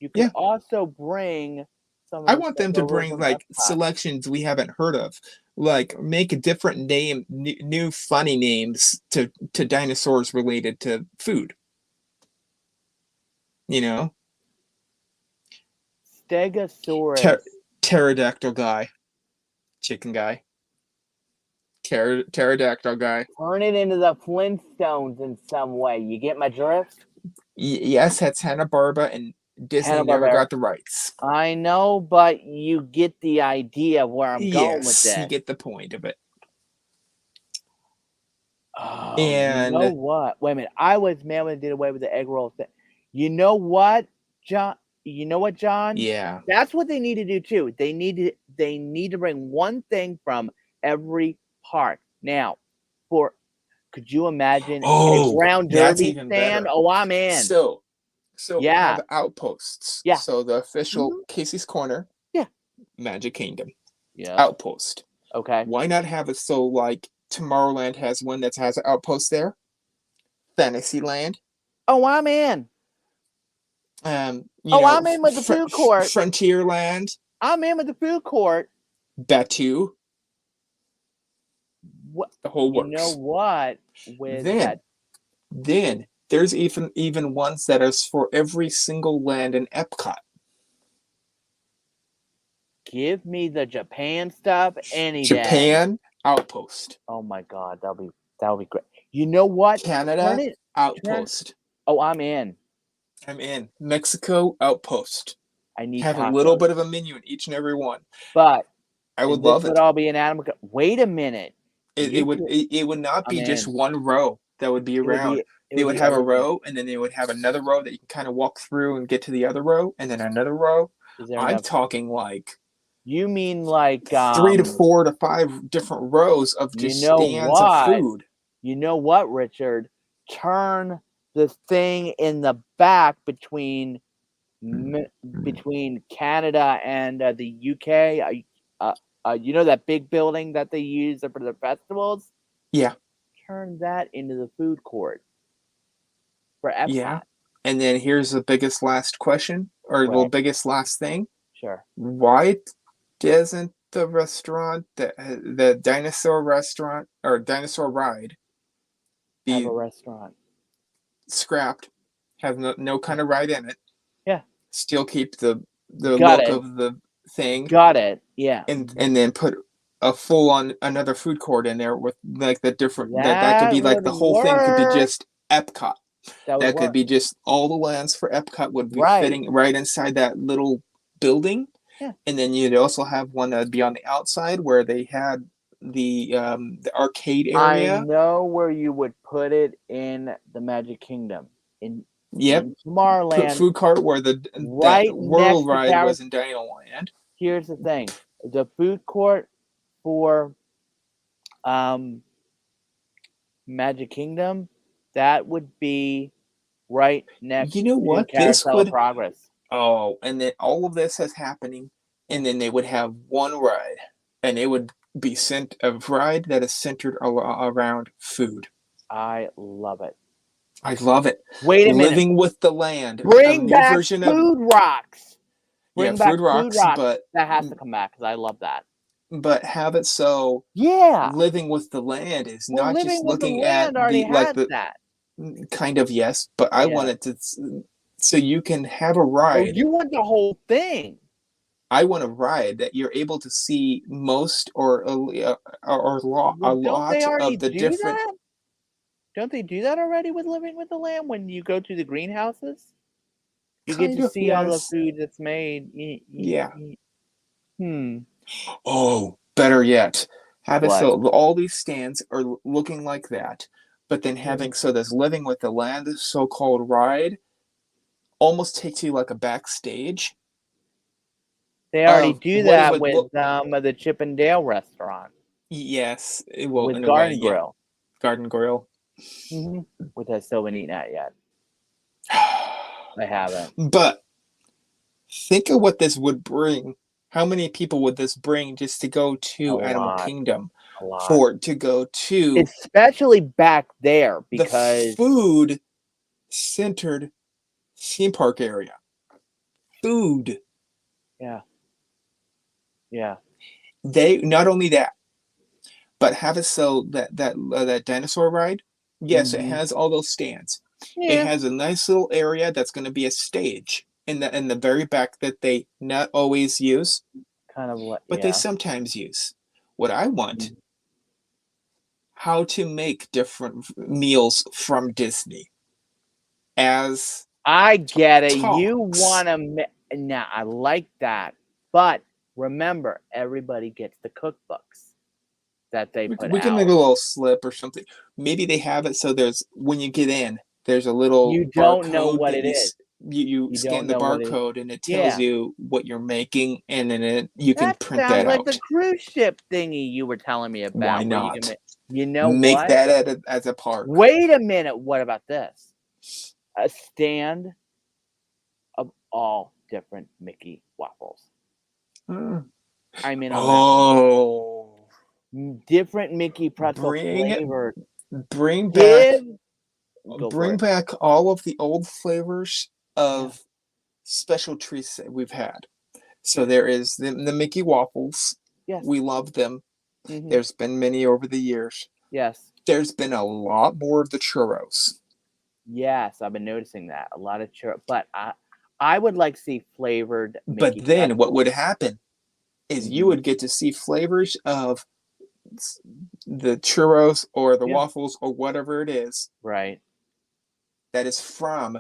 you could Yeah, also bring some of I the want stuff them to over bring from like Epcot. selections we haven't heard of, like make a different name, new funny names to dinosaurs related to food. You know, Stegosaurus. Pter- pterodactyl guy, chicken guy, pterodactyl guy. Turn it into the Flintstones in some way. You get my drift? Yes, that's Hanna-Barbera, and Disney never Hanna-Barbera. got the rights. I know, but you get the idea of where I'm going with Yes, you this. get the point of it. Oh, you know And what? Wait a minute. I was mad when they did away with the egg roll thing. You know what, John? You know what, John? yeah. That's what they need to do too. They need to bring one thing from every park. Now, for could you imagine a Oh, brown that's derby even stand? better. Oh, I'm in. So Yeah. have outposts. Yeah. So the official Mhm. Casey's Corner, Yeah. Magic Kingdom, Yep. outpost. Okay. Why not have it so like Tomorrowland has one that has an outpost there? Fantasyland, Oh, I'm in. you Oh, know, I'm in with the food court. Frontierland, I'm in with the food court. Batu, What? the whole You know works. what? With Then, that, then there's even ones that is for every single land in Epcot. give me the Japan stuff any day. Japan, outpost. Oh my God, that'll be great. You know what? Turn Canada, it. Turn. outpost. Oh, I'm in. I'm in. Mexico, outpost. I need Have a little tacos. bit of a menu in each and every one. But I would this love would it. all be an animal. Wait a minute. It You would could. it would not I'm be just in. one row that would be It would around. be. It They would would be have a everything. row, and then they would have another row that you can kind of walk through and get to the other row, and then another row. Is there I'm enough? talking like You mean like 3 to 4 to 5 different rows of You just know stands of what? food. You know what, Richard? Turn the thing in the back between Canada and the UK. You know that big building that they use for the festivals? Yeah, Turn that into the food court for yeah. Epcot. And then here's the biggest last question, or the Right. biggest last thing. Sure. Why doesn't the restaurant, the dinosaur restaurant or dinosaur ride, Have a be restaurant. scrapped? Have no kind of ride in it. Yeah. Still keep the Got look it. of the thing, Got it. Yeah. and then put a full on another food court in there with like the different that could That be like would the whole thing could be work. just Epcot. That would That could work. be just all the lands for Epcot would be Right. fitting right inside that little building. Yeah. And then you'd also have one that would be on the outside where they had the arcade I area. know where you would put it in the Magic Kingdom. Yep. In Put Tomorrowland, food cart where that right Whirl next to ride Tower. was in Dino Land. Here's the thing: the food court for Magic Kingdom, that would be right next You know to what? This Carousel of would Progress. and then all of this is happening, Yeah. and then they would have one ride, and it would be sent a ride that is centered around food. I love it. I love it. Wait a minute. Living with the land, a Bring new back version of Food Rocks. yeah, Bring back Food Food Rocks, Rocks. That has to come back because I love that. but have it so Yeah. living with the land is Well, not Living just with the looking at Land already has the that. kind of yes, but I Yeah. want it to so you can have a Oh, ride. you want the whole thing. I want a ride that you're able to see most or a Well, don't they lot already of the do different. that? Don't they do that already with Living with the Land when you go to the greenhouses? You get Kind to of, see all the yes. food that's made. Yeah. Hmm. Oh, better yet, have it What? so all these stands are looking like that, but then Mhm. having so this living with the land, this so-called ride, almost takes you like a backstage They already of do what it that would with look. the Chip and Dale restaurant Yes, well, with in a way, Garden yeah, Grill. Garden Grill. Which I still haven't eaten at yet. I haven't. But think of what this would bring. How many people would this bring just to go A to Animal lot. Kingdom? A lot. For to go to Especially back there the because food centered theme park area. Food. yeah. Yeah. They not only that, but have it so that dinosaur ride. Yes, it has all those stands. It Yeah. has a nice little area that's going to be a stage in the very back that they not always use, Kind of like but they yeah. sometimes use. What I want, how to make different meals from Disney as I get it. You talks. want to now I like that. But remember, everybody gets the cookbooks that they put We can make out. a little slip or something. Maybe they have it so there's when you get in, there's a little You don't know barcode what that it is. you You scan don't the know what it is. barcode and it tells Yeah. you what you're making, and then you can That print sounds that like the out. cruise ship thingy you were telling me Why about where you can not you know make what? that as a park? Wait a minute. What about this? A stand of all different Mickey waffles. I'm in on that Oh, one. Different Mickey pretzel bring flavors. bring back Give go for bring it. back all of the old flavors Yeah. of special treats that we've had. So there is the Mickey waffles. Yes. We love them. Mm-hmm. There's been many over the years. Yes. There's been a lot more of the churros. Yes, I've been noticing that. A lot of churros. But I would like to see flavored But Mickey then what pretzels. would happen is you would get to see flavors of the churros or the Yeah. waffles or whatever it is Right. that is from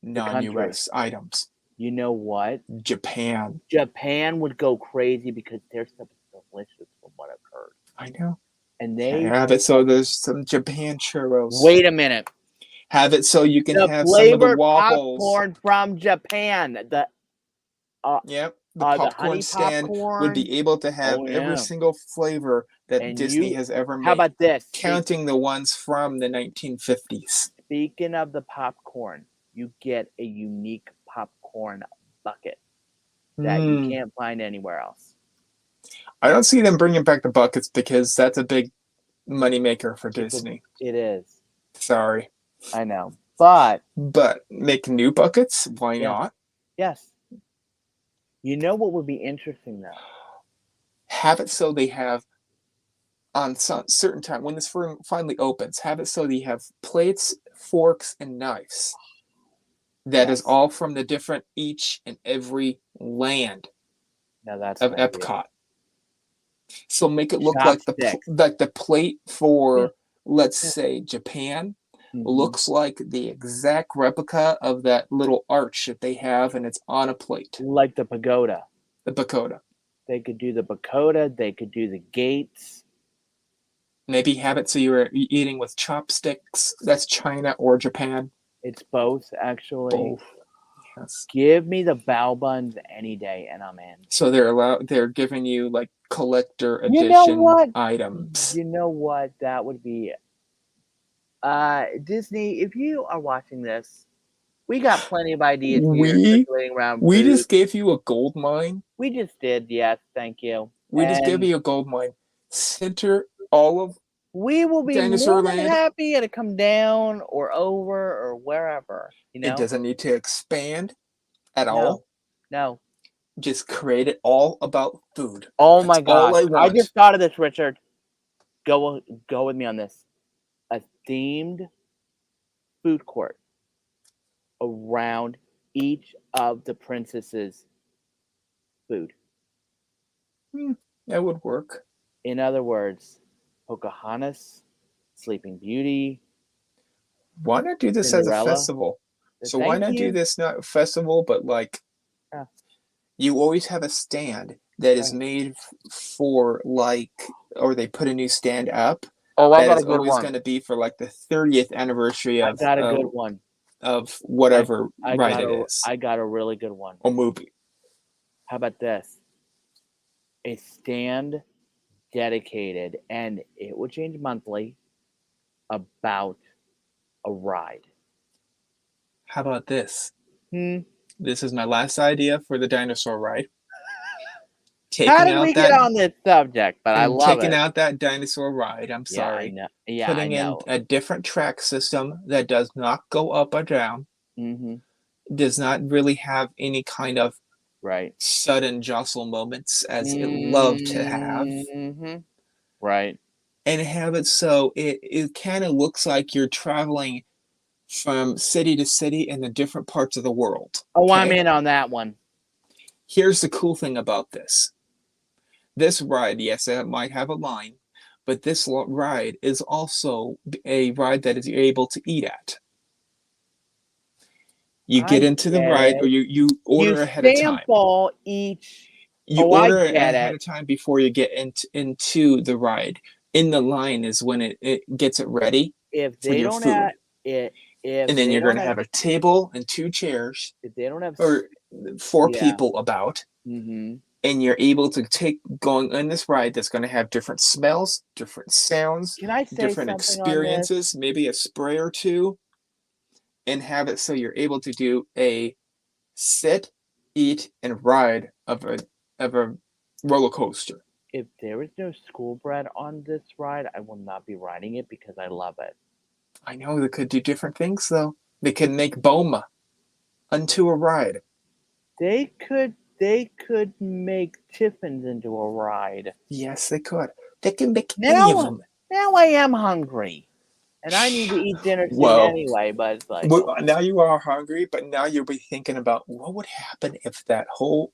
The country. non-US items. You know what? Japan. Japan would go crazy because their stuff is delicious from what I've heard. I know. And they Have it so there's some Japan churros. wait a minute. Have it so you can The have some of the flavored waffles. popcorn from Japan. Yep. The The popcorn honey stand would popcorn. be able to have Oh every yeah. single flavor that And Disney has ever how made, about this? counting the ones from the 1950s. Speaking of the popcorn, you get a unique popcorn bucket that you can't find anywhere else. I don't see them bringing back the buckets because that's a big moneymaker for Disney. It is. Sorry. I know. But make new buckets? Why not? Yes. You know what would be interesting though? Have it so they have on some certain time when this finally opens, have it so they have plates, forks, and knives. That is all from the different each and every land of Epcot. So make it look like the plate for let's say Japan looks like the exact replica of that little arch that they have, and it's on a plate. Like the pagoda. The pagoda. They could do the pagoda. They could do the gates. Maybe have it so you're eating with chopsticks. That's China or Japan. It's both, actually. Both. Yes. Give me the bao buns any day, and I'm in. So they're giving you like collector edition items. You know what? That would be Disney. If you are watching this, we got plenty of ideas here circulating around. We just gave you a gold mine. We just did, yes. Thank you. We just gave you a gold mine. Center all of. We will be more than happy to come down or over or wherever. You know, it doesn't need to expand at all. No. Just create it all about food. Oh my God! I just thought of this, Richard. Go with me on this. A themed food court around each of the princesses' food. That would work. In other words, Pocahontas, Sleeping Beauty. Why not do this Cinderella. as a festival? So why not do this not a festival, but like you always have a stand that is made for like, or they put a new stand up. Oh, I got a good one. That is always going to be for like the 30th anniversary of. I got a good one. of whatever ride it is. I got a really good one. Or movie. How about this? A stand dedicated, and it will change monthly, about a ride. How about this? Hmm. This is my last idea for the dinosaur ride. How did we get on this subject? But I love taking it. out that dinosaur ride. I'm sorry. Yeah, I know. Yeah, Putting I know. in a different track system that does not go up or down. Mm-hmm. Does not really have any kind of right sudden jostle moments as it loved to have. Mm-hmm. Right. And have it so it kind of looks like you're traveling from city to city in the different parts of the world. Oh, okay? I'm in on that one. Here's the cool thing about this. This ride, yes, it might have a line, but this ride is also a ride that is able to eat at. You get into the ride, or you order ahead of time. Each. You order it ahead of time before you get into the ride. In the line is when it gets it ready for your food. And then you're going to have a table and 2 chairs. If they don't have or 4 people about. Mm-hmm. And you're able to going on this ride that's going to have different smells, different sounds, different experiences, maybe a spray or 2, and have it so you're able to do a sit, eat, and ride of a roller coaster. If there is no school bread on this ride, I will not be riding it because I love it. I know they could do different things though. They could make Boma into a ride. They could make Tiffins into a ride. Yes, they could. They can make any of them. Now I am hungry. And I need to eat dinner soon anyway, but it's like... Well, now you are hungry, but now you'll be thinking about what would happen if that whole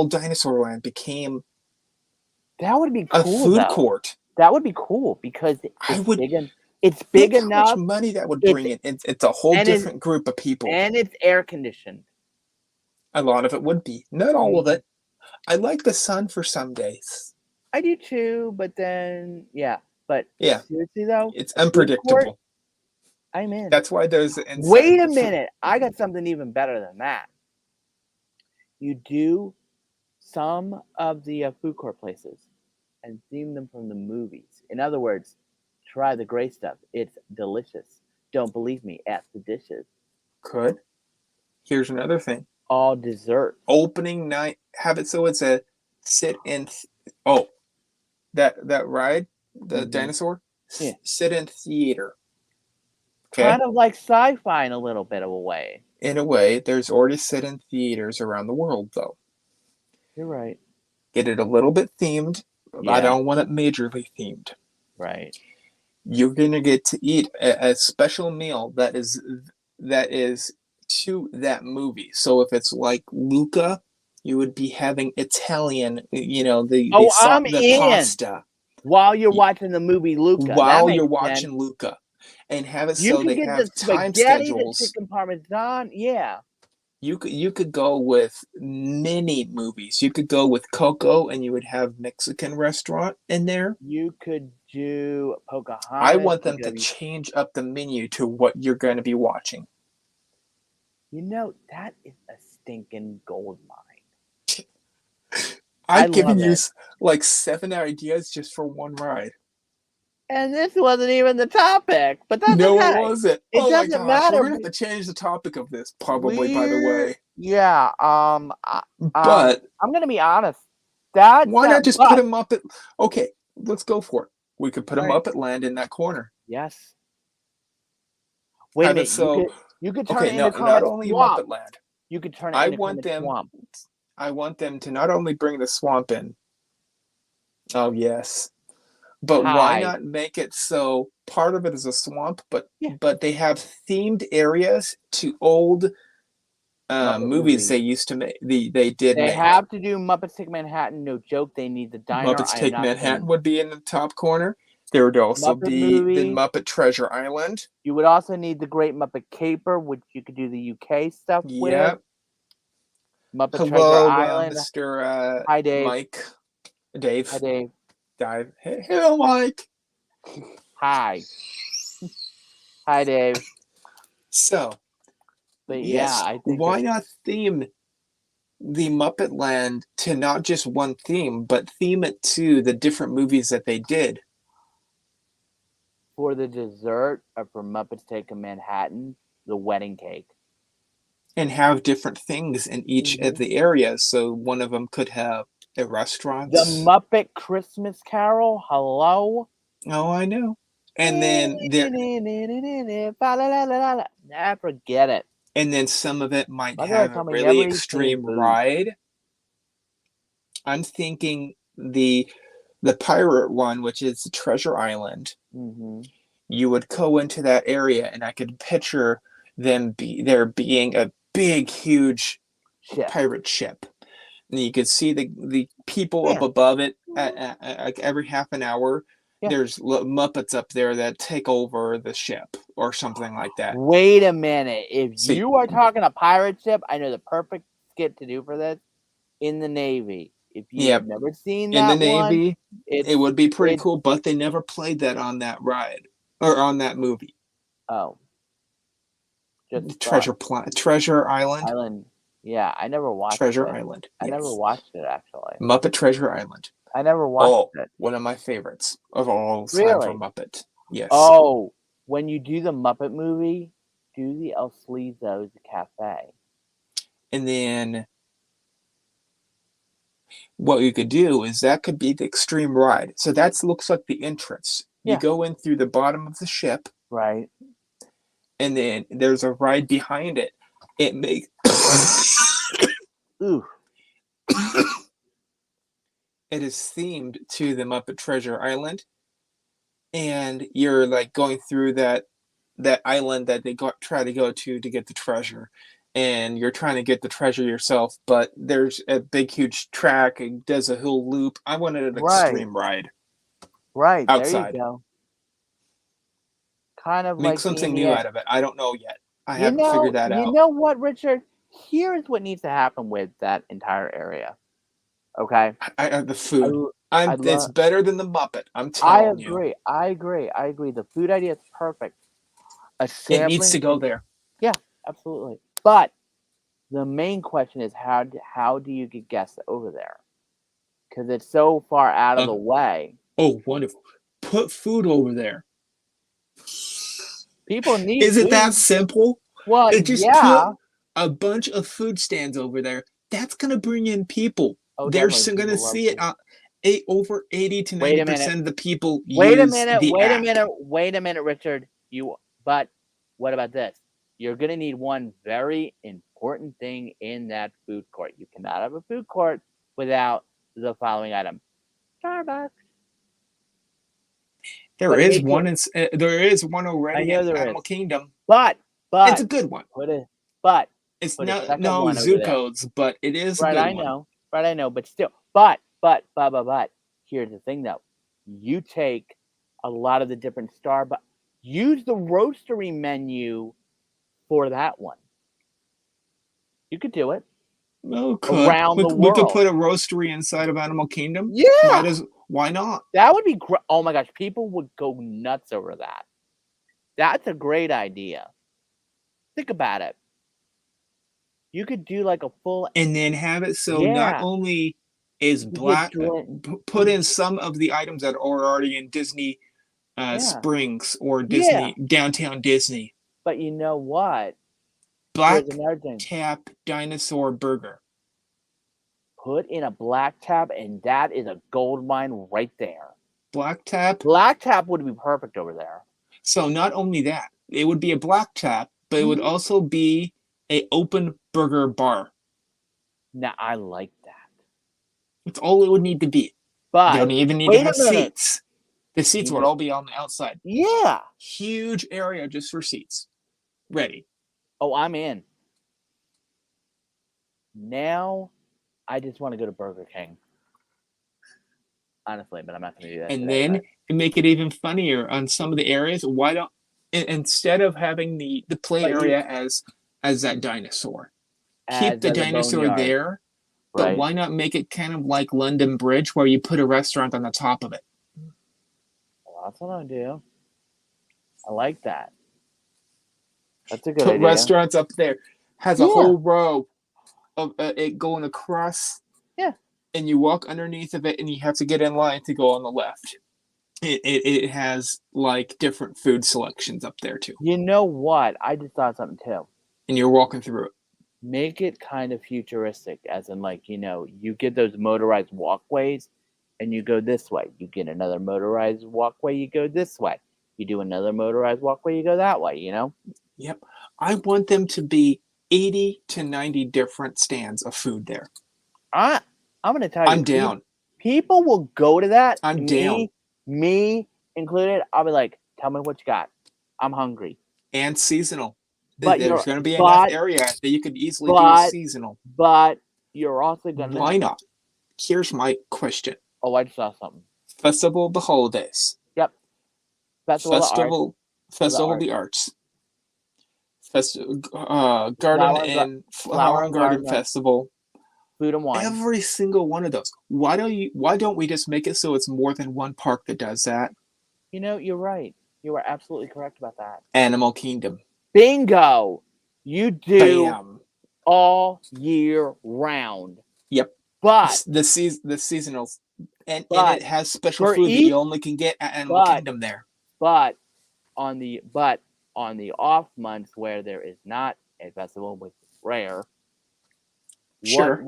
dinosaur land became... That would be cool, a food court. That would be cool because it's big enough. How much money that would bring in. It's a whole different group of people. And it's air conditioned. A lot of it would be. Not all of it. I like the sun for some days. I do too, but then, But seriously though, it's unpredictable. I'm in. That's why there's... Wait a minute. I got something even better than that. You do some of the food court places and theme them from the movies. In other words, try the gray stuff. It's delicious. Don't believe me? Ask the dishes. Could. Here's another thing. All dessert. Opening night. Have it so it's a sit in... that ride, the dinosaur, sit in theater. Okay. Kind of like sci-fi in a little bit of a way. In a way, there's already sit in theaters around the world, though. You're right. Get it a little bit themed. Yeah. I don't want it majorly themed. Right. You're gonna get to eat a special meal that is to that movie. So if it's like Luca, you would be having Italian, the pasta. While you're watching the movie Luca. While you're watching Luca. And have it so they have time schedules. The chicken parmesan, You could go with many movies. You could go with Coco, and you would have Mexican restaurant in there. You could do Pocahontas. I want them to change up the menu to what you're going to be watching. That is a stinking gold mine. I've given you like 7 ideas just for one ride. And this wasn't even the topic, but that's no, okay. It wasn't. It doesn't matter. We're gonna have to change the topic of this, probably. By the way, but I'm gonna be honest. Why not just put them up at? Okay, let's go for it. We could put them up at land in that corner. Yes. Wait a minute. So you could turn it into not only Muppet Land. You could turn it into swamp. I want them to not only bring the swamp in. Oh yes. But why not make it so part of it is a swamp, but they have themed areas to old movies they used to make. They have to do Muppets Take Manhattan. No joke. They need the diner. Muppets Take Manhattan would be in the top corner. There would also be the Muppet Treasure Island. You would also need the Great Muppet Caper, which you could do the UK stuff with. Muppet Treasure Island. Mr. Hi, Dave. Mike. Dave. Hi, Dave. Dive. Hey, hello, Mike. Hi. Hi, Dave. So, But yeah, yes, I think why not theme the Muppet Land to not just one theme, but theme it to the different movies that they did? for the dessert or for Muppets Take a Manhattan, the wedding cake. And have different things in each of the areas. So one of them could have a restaurant. The Muppet Christmas Carol. Hello. Oh, I know. And then there, Nah, forget it. and then some of it might My brother have a told me really never eat clean extreme food. ride. I'm thinking the pirate one, which is Treasure Island. Mm-hmm. You would go into that area, and I could picture there being a big, huge Ship. pirate ship. And you could see the people up Yeah. above it like every half an hour. Yeah. There's Muppets up there that take over the ship or something like that. Wait a minute. If See, you are talking a pirate ship, I know the perfect skit to do for this. In the Navy. If you yeah, have never seen in the that one, Navy, it would be pretty cool, but they never played that on that ride or on that movie. Oh, just Treasure Island. Island. Yeah, I never watched Treasure it. Island. I never Yes. watched it actually. Muppet Treasure Island. I never watched Oh, it. one of my favorites of all time for Really? Muppet. Yes. Oh, when you do the Muppet movie, do the El Sleezo's Cafe. And then what you could do is that could be the extreme ride. So that looks like the entrance. You Yeah. go in through the bottom of the ship, Right. and then there's a ride behind it. It makes Ooh. it is themed to the Muppet Treasure Island, and you're like going through that island that they try to go to get the treasure, and you're trying to get the treasure yourself. But there's a big, huge track. It does a whole loop. I wanted an extreme ride. Right. Outside. There you go. Kind of Make like the something new Indiana. out of it. I don't know yet. I haven't figured that out. You know what, Richard? Here's what needs to happen with that entire area. Okay. The food. It's better than the Muppet. I'm telling you. I agree. The food idea is perfect. It needs to go there. Yeah, absolutely. But the main question is how do you get guests over there? Because it's so far out of the way. Oh, wonderful! Put food over there. People need. Is it that simple? Well, just yeah. Put a bunch of food stands over there. That's gonna bring in people. Oh, they're gonna see it. Over 80 to 90% of the people Wait a minute, Richard. But what about this? You're gonna need one very important thing in that food court. You cannot have a food court without the following item: Starbucks. There is one already in Animal Kingdom. But it's a good one. It's not Zuko's, but it is a good one. Right, I know, but still. But here's the thing though. You take a lot of the different Starbucks. Use the roastery menu for that one. You could do it. Oh, around the world. We could put a roastery inside of Animal Kingdom. Yeah. Why not? That would be great. Oh my gosh, people would go nuts over that. That's a great idea. Think about it. You could do like a full, and then have it so not only is black, put in some of the items that are already in Disney Springs or Disney Downtown Disney. But you know what? Black Tap Dinosaur Burger. Put in a Black Tap, and that is a gold mine right there. Black Tap? Black Tap would be perfect over there. So not only that, it would be a Black Tap, but it would also be a open burger bar. Now, I like that. That's all it would need to be. But they don't even need to have seats. The seats would all be on the outside. Yeah. Huge area just for seats. Ready. Oh, I'm in. Now, I just want to go to Burger King. Honestly, but I'm not going to do that. And then to make it even funnier on some of the areas, why don't instead of having the play area as that dinosaur, keep the dinosaur there, but why not make it kind of like London Bridge where you put a restaurant on the top of it? Well, that's what I do. I like that. That's a good Put idea. restaurants up there. Has a whole row of it going across. Yeah. And you walk underneath of it, and you have to get in line to go on the left. It has like different food selections up there too. You know what? I just thought something too. And you're walking through it. Make it kind of futuristic, as in like, you get those motorized walkways and you go this way. You get another motorized walkway, you go this way. You do another motorized walkway, you go that way, Yep. I want them to be 80 to 90 different stands of food there. I'm going to tell you. I'm down. People will go to that. I'm down. Me included. I'll be like, tell me what you got. I'm hungry. And seasonal. But there's going to be enough area that you could easily do seasonal. But you're also going to... Why not? Here's my question. Oh, I just saw something. Festival of the Holidays. Yep. Festival of the Arts. Garden Flower and Garden Festival. Food and Wine. Every single one of those. Why don't we just make it so it's more than one park that does that? You're right. You are absolutely correct about that. Animal Kingdom. Bingo. You do Bam. all year round. Yep. But the seasonals, and it has special food that you only can get at Animal Kingdom there. But on the off months where there is not a festival, which is rare. Sure.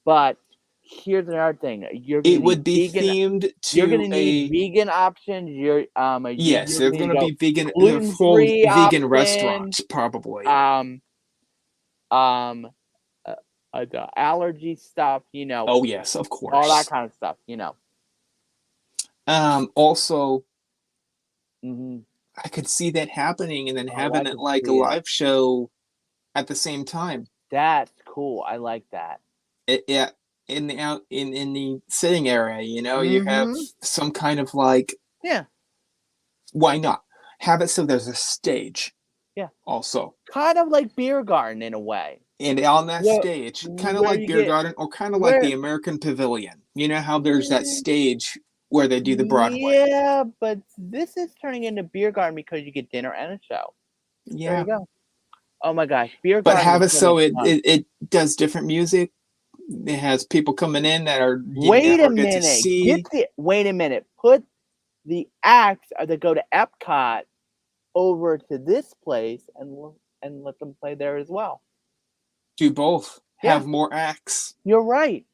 But here's another thing. It would be themed to you're going to need vegan options. Yes, there's going to be vegan, full vegan restaurants, probably. The allergy stuff, Oh yes, of course. all that kind of stuff, Also, I could see that happening, and then having it like a live show at the same time. That's cool. I like that. In the sitting area, you have some kind of like. Yeah. Why not have it so there's a stage? Yeah. Also. Kind of like Beer Garden in a way. And on that stage, kind of like Beer Garden, or kind of like the American Pavilion. You know how there's that stage where they do the Broadway. Yeah, but this is turning into Beer Garden because you get dinner and a show. Yeah. There you go. Oh my gosh, Beer But Garden. have it so it does different music. It has people coming in that are wait a minute. Put the acts that go to Epcot over to this place and let them play there as well. Do both. Have more acts. You're right.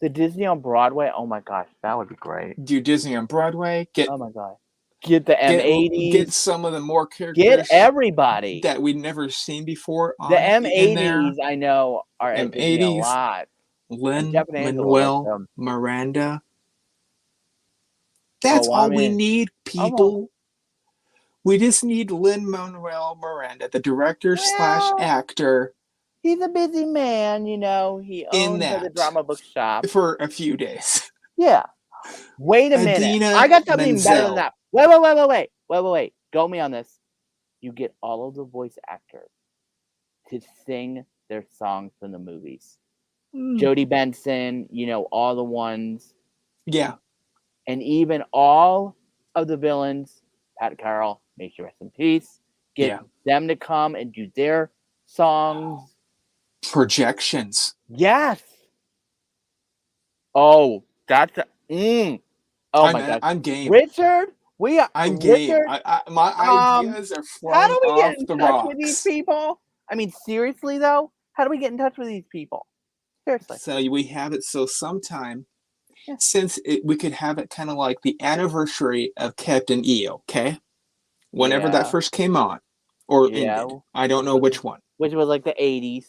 The Disney on Broadway. Oh my gosh, that would be great. Do Disney on Broadway. Oh my god. Get the M80s. Get some of the more characters. Get everybody that we've never seen before. The M80s, I know, are M80s a lot. Lin-Manuel Miranda. That's all we need, people. We just need Lin-Manuel Miranda, the director / actor. He's a busy man, He owns the drama book shop for a few days. Yeah. Wait a minute. I got something better than that. Wait. Go me on this. You get all of the voice actors to sing their songs from the movies. Jodie Benson, all the ones. Yeah. And even all of the villains, Pat Carroll, may she rest in peace, get them to come and do their songs. Projections. Yes. Oh, that's oh my god. I'm game. Richard, I'm game. My ideas are flying off the rocks. How do we get in touch with these people? I mean, seriously though, how do we get in touch with these people? Seriously. So we have it so sometime, since we could have it kind of like the anniversary of Captain EO, okay? Whenever that first came on, or ended. I don't know which one. Which was like the 80s.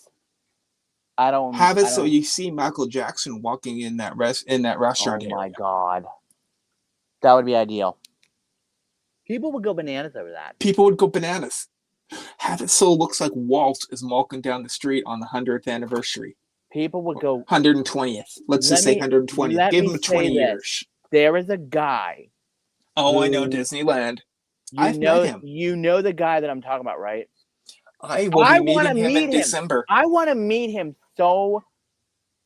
I don't have it so you see Michael Jackson walking in that restaurant. Oh my god, that would be ideal. People would go bananas over that. People would go bananas. Have it so it looks like Walt is walking down the street on the 100th anniversary. People would go 120th. Let's just say 120th. Give him 20 years. There is a guy. Oh, I know Disneyland. I've met him. You know the guy that I'm talking about, right? I will be meeting him in December. I want to meet him, so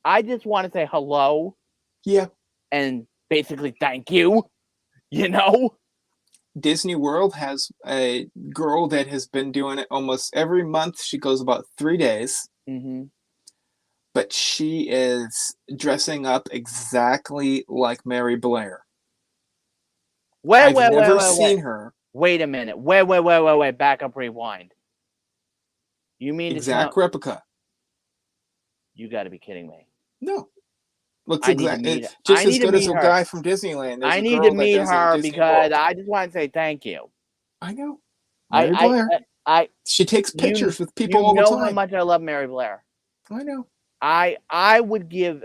I just want to say hello. Yeah. And basically thank you. Disney World has a girl that has been doing it almost every month. She goes about 3 days, Mm-hmm. but she is dressing up exactly like Mary Blair. I've never seen her. Wait a minute. Wait. Back up, rewind. You mean to tell? Exact replica. You got to be kidding me. No. Looks I need to meet. just I as need to good as meet a her. guy from Disneyland. There's I a need to girl that meet does it at her Disney because World. I just want to say thank you. I know. Mary Blair. She takes pictures with people all the time. You know how much I love Mary Blair. I know. I would give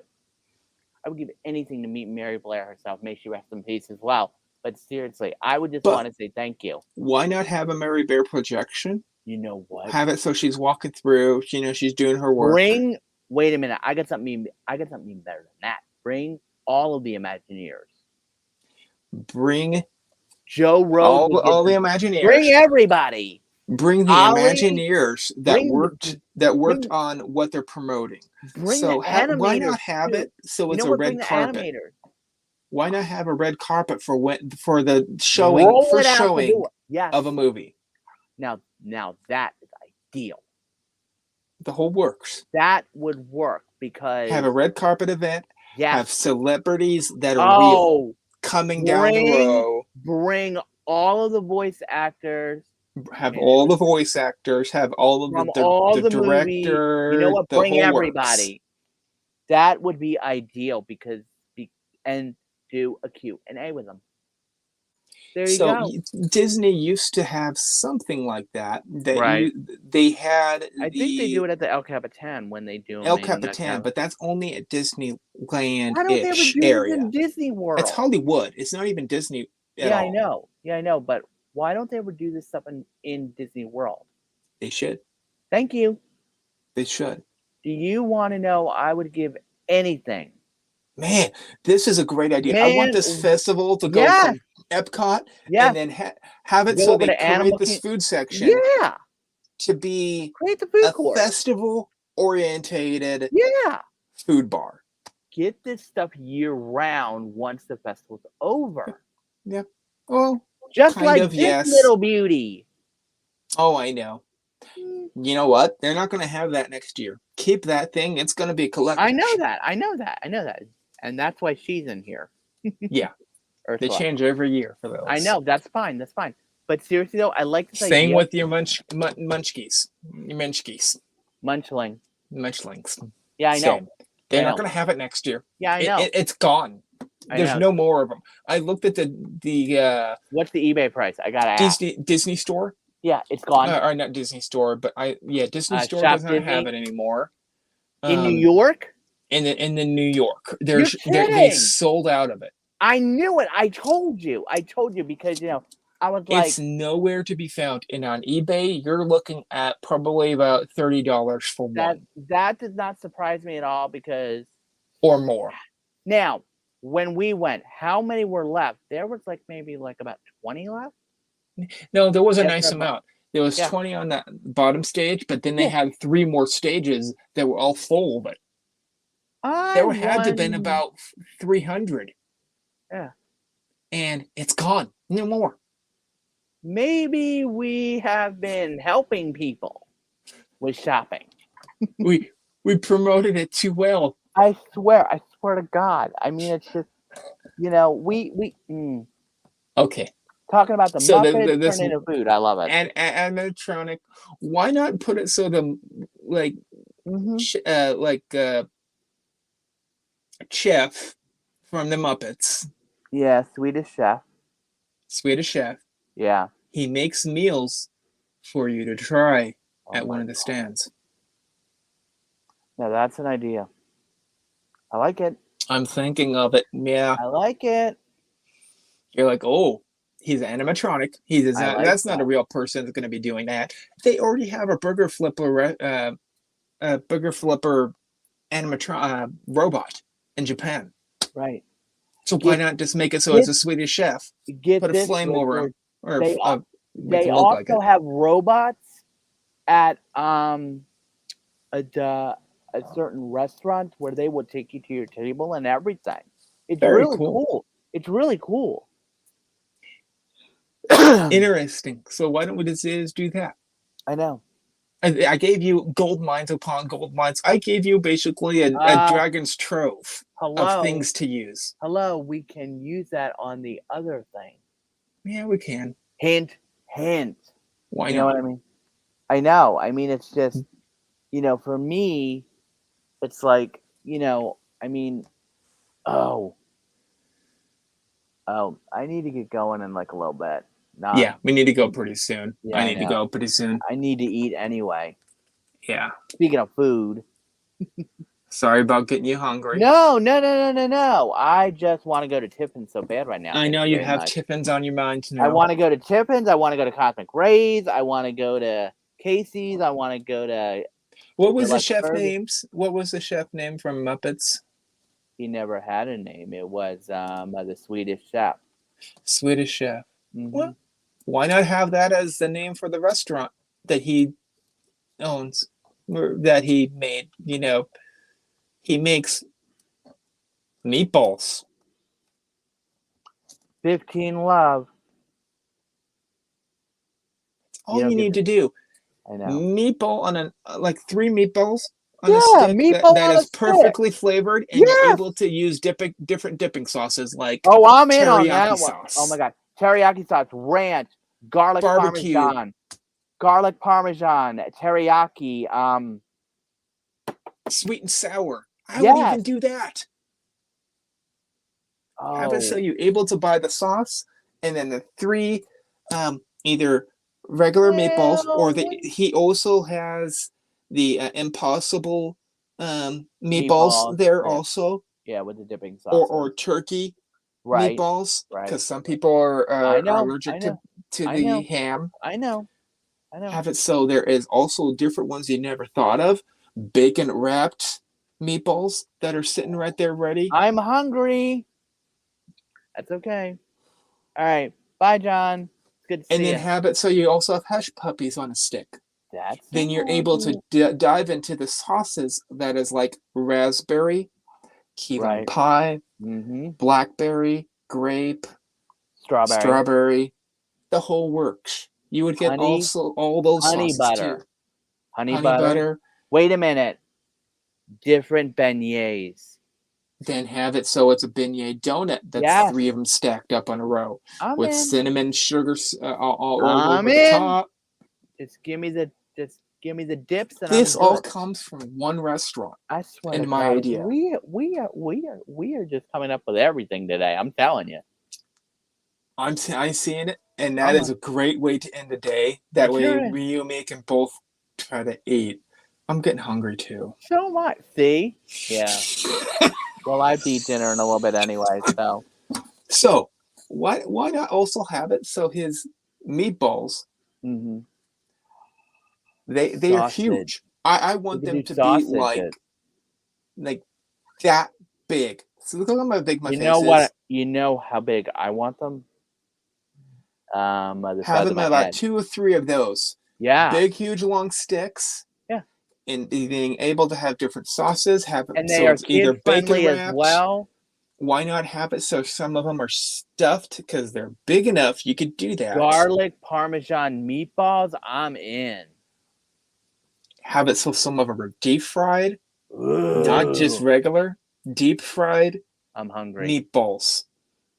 anything to meet Mary Blair herself. May she rest in peace as well. But seriously, I would just want to say thank you. Why not have a Mary Blair projection? You know what? Have it so she's walking through. You know, she's doing her work. Wait a minute. I got something even better than that. Bring all of the Imagineers. Bring Joe Rogan. All the Imagineers. Bring everybody. Bring the Imagineers that worked on what they're promoting. Bring the animators. Why not have it so it's a red carpet? Animators. Why not have a red carpet for the showing of a movie? Now that is ideal. The whole works. That would work because have a red carpet event. Yes. Have celebrities that are real coming down the row. Bring all of the voice actors. Have all the voice actors. Have all of the director. You know what? Bring everybody. Works. That would be ideal because and do a Q&A with them. There you go. Disney used to have something like that. Right. They had. I think they do it at the El Capitan when they do El Capitan, but that's only at Disneyland. Why don't they ever do it in Disney World? It's Hollywood. It's not even Disney. Yeah, I know. Yeah, I know. But why don't they ever do this stuff in Disney World? They should. Thank you. They should. Do you want to know? I would give anything. Man, this is a great idea. I want this festival to go from Epcot and then have it so they create this food section. Yeah. To be create the food court. Festival-orientated food bar. Get this stuff year-round once the festival's over. Yeah. Well, just like this little beauty. Oh, I know. You know what? They're not going to have that next year. Keep that thing. It's going to be a collection. I know that. And that's why she's in here. Yeah. They change every year for those. I know. That's fine. But seriously, though, I like this idea. Same with your munchkies. Your munchkies. Munchlings. Yeah, I know. They're not going to have it next year. Yeah, I know. It's gone. There's no more of them. I looked at the what's the eBay price? I got to ask. Disney store. Yeah, it's gone. Or not Disney store, but Disney store doesn't have it anymore. In New York? In the New York. They sold out of it. I knew it. I told you because I was like, it's nowhere to be found. And on eBay, you're looking at probably about $30 for one. That did not surprise me at all because or more. Now, when we went, how many were left? There was maybe about 20 left. No, there was a nice amount. There was 20 on that bottom stage, but then they had 3 more stages that were all full of it. There had to have been about 300. Yeah. And it's gone. No more. Maybe we have been helping people with shopping. we promoted it too well. I swear to God. I mean, it's just, Okay. Talking about the Muppets turning into food. I love it. And animatronic. Why not put it so the chef from the Muppets. Yeah, Swedish chef. Yeah. He makes meals for you to try at one of the stands. Now that's an idea. I like it. I'm thinking of it. Yeah. I like it. You're like, oh, he's an animatronic. That's not a real person that's going to be doing that. They already have a burger flipper animatronic robot in Japan. Right. So why not just make it so it's a Swedish chef? Put a flame over him. They also have robots at a certain restaurant where they will take you to your table and everything. It's really cool. It's really cool. Interesting. So why don't we just do that? I know. I gave you gold mines upon gold mines. I gave you basically a dragon's trove of things to use. Hello, we can use that on the other thing. Yeah, we can. Hint, hint. Why you not? know what I mean? I know. I mean, it's just, for me, it's like, I mean, oh, I need to get going in like a little bit. Yeah, we need to go pretty soon. Yeah, I need to go pretty soon. I need to eat anyway. Yeah. Speaking of food. Sorry about getting you hungry. No. I just want to go to Tiffin's so bad right now. I know you have Tiffin's on your mind now. I want to go to Tiffin's. I want to go to Cosmic Rays. I want to go to Casey's. I want to go to... What was the chef names? What was the chef name from Muppets? He never had a name. It was the Swedish chef. Swedish chef. Mm-hmm. Well, why not have that as the name for the restaurant that he owns, or that he made? He makes meatballs. 15 Love. That's all you need to do. I know. Meatball on like 3 meatballs on a stick that is perfectly flavored, and you're able to use different dipping sauces like I'm in on that sauce. Oh my god. Teriyaki sauce, ranch, garlic barbecue, parmesan, teriyaki, sweet and sour. I would even do that. Have it so you're able to buy the sauce, and then the 3 either regular meatballs, or he also has the Impossible meatballs there also. Yeah, with the dipping sauce. Or turkey meatballs, because some people are allergic to the ham. I know. Have it so there is also different ones you never thought of. Bacon wrapped meatballs that are sitting right there ready. I'm hungry. That's okay. All right. Bye, John. Good to see you. And then have it so you also have hush puppies on a stick. Then you're able to dive into the sauces that is like raspberry, key lime pie, blackberry, grape, strawberry, the whole works. You would get also all those sauces too. Honey butter. Wait a minute. Different beignets. Then have it so it's a beignet donut that's 3 of them stacked up on a row with cinnamon sugar all over the top. Just give me the dips. And this all comes from one restaurant. I swear. And my idea. We are just coming up with everything today. I'm telling you. I'm seeing it, and that is a great way to end the day. That way, you and me can both try to eat. I'm getting hungry too. So much. See? Yeah. Well, I'd eat dinner in a little bit anyway, so. So, why not also have it so his meatballs, they are huge. I want them to be like that big. So look how big my face is. You know how big I want them? Have them about 2 or 3 of those. Yeah. Big, huge, long sticks. Yeah. And being able to have different sauces, and they are either bacon wrapped as well. Why not have it so some of them are stuffed because they're big enough? You could do that. Garlic parmesan meatballs, I'm in. Have it so some of them are deep fried, not just regular. Deep fried. I'm hungry. Meatballs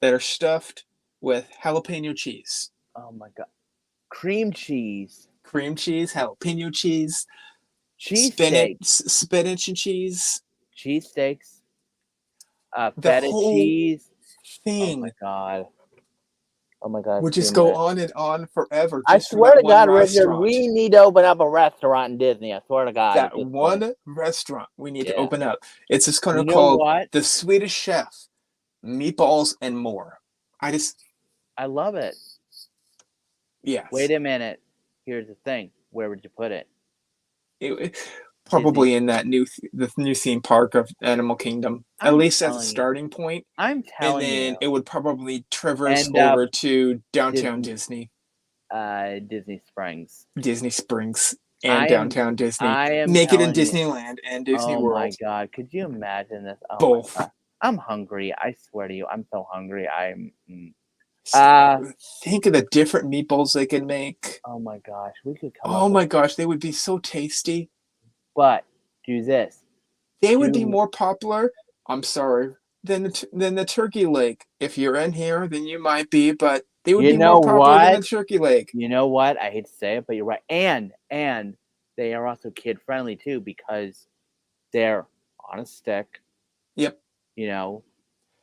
that are stuffed with jalapeno cheese. Oh my god! Cream cheese, jalapeno cheese. Spinach and cheese. Cheesesteaks. Feta cheese. Thing. Oh my god. Would just go on and on forever. I swear to God, Richard, we need to open up a restaurant in Disney. I swear to God. That one restaurant we need to open up. It's just kind of called The Swedish Chef, Meatballs and More. I love it. Yes. Wait a minute. Here's the thing. Where would you put it? Probably in that the new theme park of Animal Kingdom. At least as a starting point. I'm telling you. And then it would probably traverse over to downtown Disney. Disney Springs. Disney Springs and downtown Disney. Make it in Disneyland and Disney World. Oh my god. Could you imagine this? Oh both. I'm hungry. I swear to you. I'm so hungry. Uh, Think of the different meatballs they can make. oh my gosh, we could come Oh up with. my gosh, they would be so tasty. But do this. They would be Do more popular. I'm sorry, than the turkey leg. If you're in here, then you might be, but they would you be more know popular than the what? turkey leg. You know what? I hate to say it, but you're right. And they are also kid friendly too because they're on a stick. Yep. You know,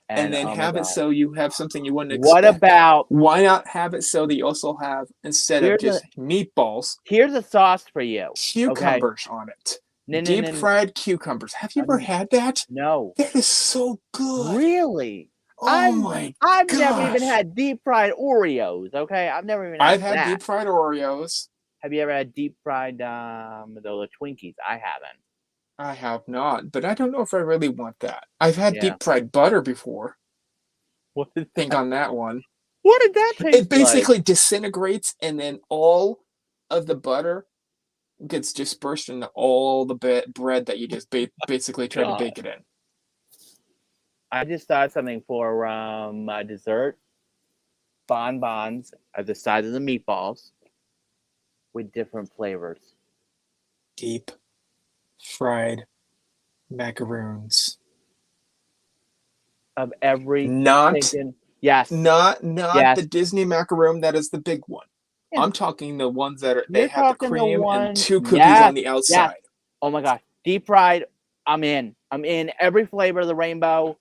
And and then oh my have it god. so you have something you wouldn't What expect. about Why not have it so that you also have, instead of here's a just meatballs, here's a sauce for you. Okay. cucumbers on it? No, no, Deep no, no. fried cucumbers. Have you ever had that? No. That is so good. Really? Oh my I've never even gosh. had deep fried Oreos. Okay, I've never even I've had had that. deep fried Oreos. Have you ever had deep fried the Twinkies? I haven't. I have not, but I don't know if I really want that. I've had Yeah. deep fried butter before. What is Think that? on that one. What did that It taste like? basically disintegrates, and then all of the butter gets dispersed into all the bread that you just basically try to God. bake it in. I just thought something for dessert. Bonbons are the size of the meatballs with different flavors. Deep fried macaroons. Of every Not chicken. Yes. not Yes. the Disney macaroon that is the big one. Yeah. I'm talking the ones that they You're have the talking the cream and one. 2 cookies Yes. on the Yes. outside. Oh my gosh. Deep fried. I'm in. I'm in every flavor of the rainbow.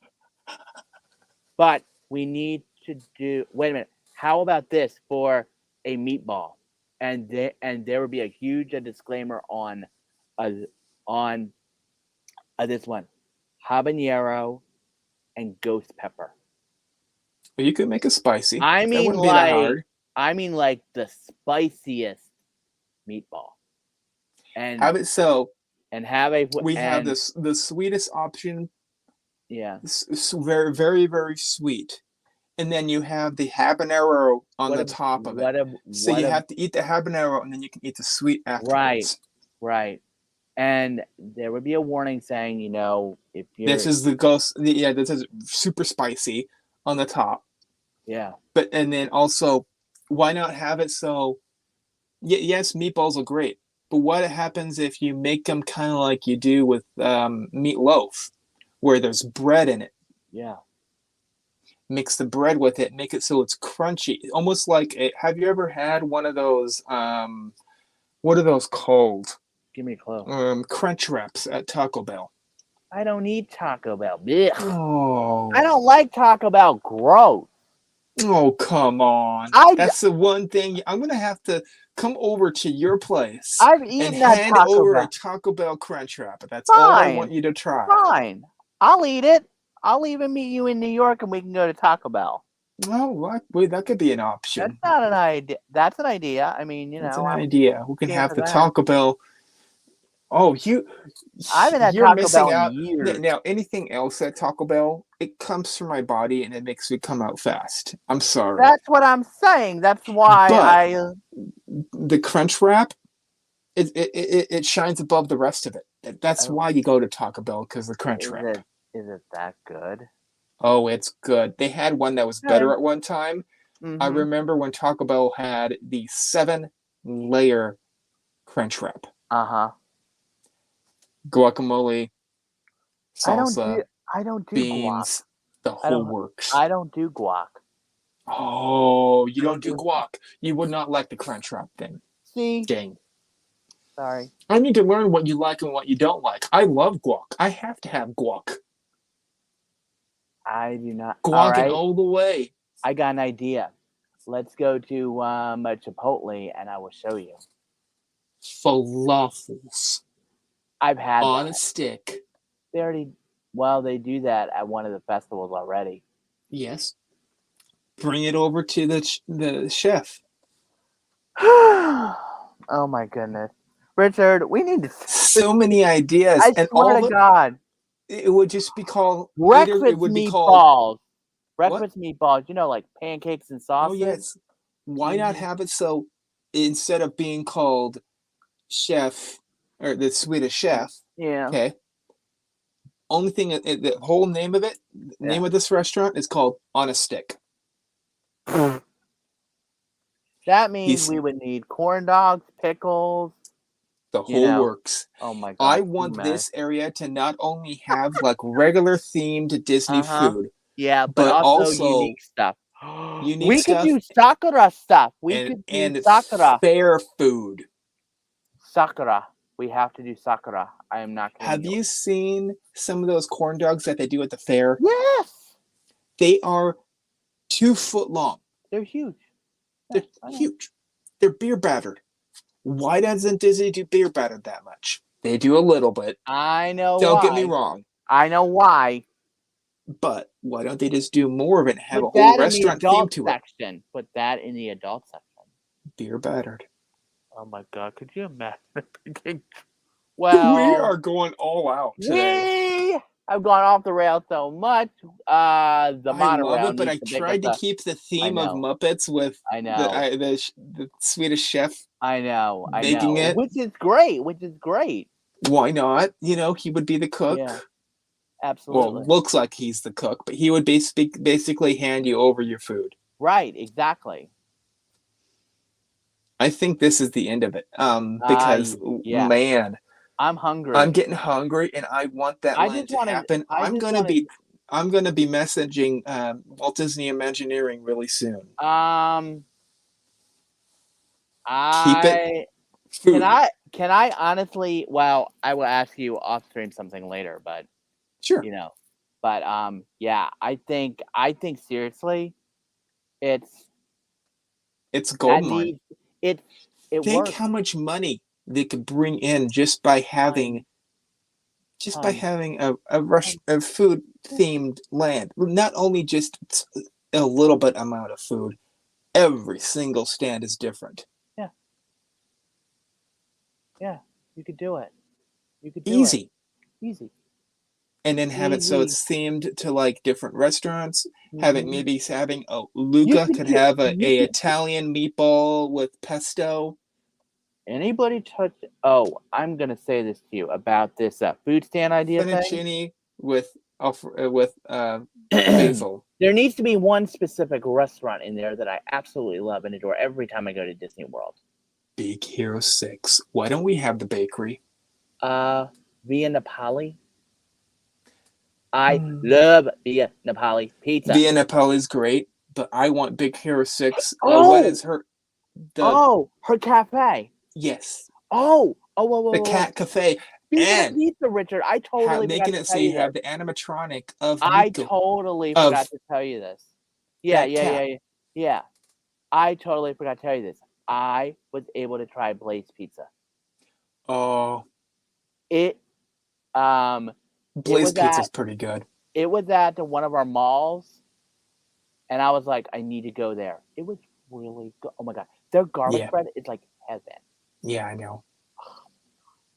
But we need to do. Wait a minute. How about this for a meatball? And there would be a huge disclaimer on uh, on this one: habanero and ghost pepper. But you could make it spicy. I That mean, wouldn't be that like, hard. the spiciest meatball, and Have it so have a we have and this the sweetest option, yeah. very very very sweet, and then you have the habanero on What the a top of it. what a So what you a have to eat the habanero, and then you can eat the sweet right, afterwards. right. And there would be a warning saying, if This you're is the ghost. Yeah, this is super spicy on the top. yeah. But and then also, why not have it so? Yes, meatballs are great, but what happens if you make them kind of like you do with meatloaf, where there's bread in it? Yeah. Mix the bread with it, make it so it's crunchy, almost like have you ever had one of those? What are those called? Give me a clue. Crunch wraps at Taco Bell. I don't eat Taco Bell. Blech. Oh, I don't like Taco Bell. Gross. oh, come on! I That's the one thing I'm gonna have to come over to your place I've and eaten that hand Taco over a Bell. Taco Bell crunch wrap. That's all I want Fine. you to try. Fine. I'll eat it. I'll even meet you in New York and we can go to Taco Bell. Oh, wait, that could be an That's option. not an idea. That's an idea. I mean, That's an I'm idea. We can game have for the that. Taco Bell. Oh, I haven't had you're Taco missing Bell in out. years. Now, anything else at Taco Bell, it comes through my body and it makes me come out fast. I'm sorry. That's what I'm saying. That's why But I. the crunch wrap, it shines above the rest of it. That's Oh, why you go to Taco Bell, because the crunch wrap. is it that good? Oh, it's good. They had one that was Okay. better at one time. I Mm-hmm. remember when Taco Bell had the 7-layer crunch wrap. Uh-huh. Guacamole, I don't do salsa, I don't do guac. beans, the I whole don't works. I don't do guac. Oh, you I don't don't do do guac. You would not like the crunch wrap thing. See? Dang. Sorry. I need to learn what you like and what you don't like. I love guac. I have to have guac. I do not. All Guac and right. all the way. I got an idea. Let's go to Chipotle and I will show you. Falafels I've had on a that. stick. They do that at one of the festivals already. Yes. Bring it over to the chef. Oh my goodness. Richard, we need to. So many ideas, I and swear all to of it. God. It would just be called either. It Breakfast would be called meatballs. what? Breakfast meatballs, like pancakes and Oh sausage. yes. Why not have it so instead of being called chef or the Swedish chef? Yeah. Okay. Only thing, the whole name of it, Yeah. name of this restaurant is called On a Stick. That means we would need corn dogs, pickles, the whole works. Oh my I god. want this area to not only have like regular themed Disney food, Yeah, but but also also unique stuff. unique We could stuff do Sakura stuff. We and could do and Sakura. fair food. Sakura. We have to do Sakura. I am not kidding Have you. you seen some of those corn dogs that they do at the fair? Yes. They are 2 foot long. They're huge. They're huge. They're beer battered. Why doesn't Disney do beer battered that much? They do a little bit. I know Don't why. get me wrong. I know why. But why don't they just do more of it and have Put a whole that in the restaurant theme adult to it? section. Put that in the adult section. Beer battered. Oh my god, could you imagine? Well, we are going all out today. I've gone off the rails so much. The monorail. I love it, but I tried to keep the theme of Muppets with the Swedish chef. I know. Making it, which is great. Why not? You know, he would be the cook. Yeah, absolutely. Well, looks like he's the cook, but he would basically hand you over your food. Right. Exactly. I think this is the end of it. Because man, I'm hungry. I'm getting hungry, and I want that line to happen. I'm gonna be messaging Walt Disney Imagineering really soon. Keep it. Food. Can I honestly? Well, I will ask you off stream something later, but sure. You know, but yeah, I think seriously, it's gold mine. It Think works. how much money they could bring in just by having a food themed land. Not only just a little bit amount of food, every single stand is different. Yeah, you could do it. Easy. And then have it so it's themed to like different restaurants. Luca could have a Italian meatball with pesto. Anybody touch? Oh, I'm gonna say this to you about this food stand idea thing. with basil. There needs to be one specific restaurant in there that I absolutely love and adore every time I go to Disney World. Big Hero 6. Why don't we have the bakery? Via Napoli. I love Via Napoli pizza. Via Napoli is great, but I want Big Hero 6. What is her? Her cafe. Yes. The cat cafe. And pizza, Richard. I totally making it so you have the animatronic of. I totally forgot to tell you this. Yeah. I totally forgot to tell you this. I was able to try Blaze Pizza. Oh. Blaze Pizza is pretty good. It was at one of our malls, and I was like, I need to go there. It was really good. Oh my god, their garlic bread is like heaven. Yeah, I know. Oh, I'm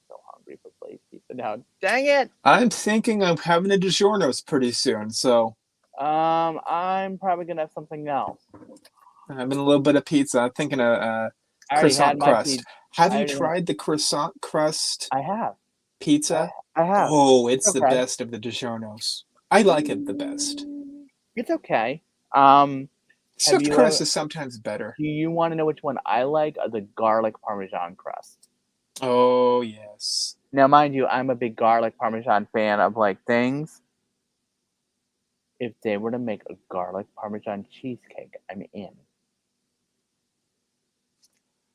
so hungry for Blaze Pizza now. Dang it! I'm thinking of having a DiGiorno's pretty soon, so. I'm probably gonna have something else. Having a little bit of pizza. I'm thinking of croissant crust. Have you tried the croissant crust? I have. Pizza? I have. Oh, it's the best of the DiGiorno's. I like it the best. It's okay. Stuffed crust is sometimes better. Do you want to know which one I like? The garlic Parmesan crust. Oh, yes. Now, mind you, I'm a big garlic Parmesan fan of like things. If they were to make a garlic Parmesan cheesecake, I'm in.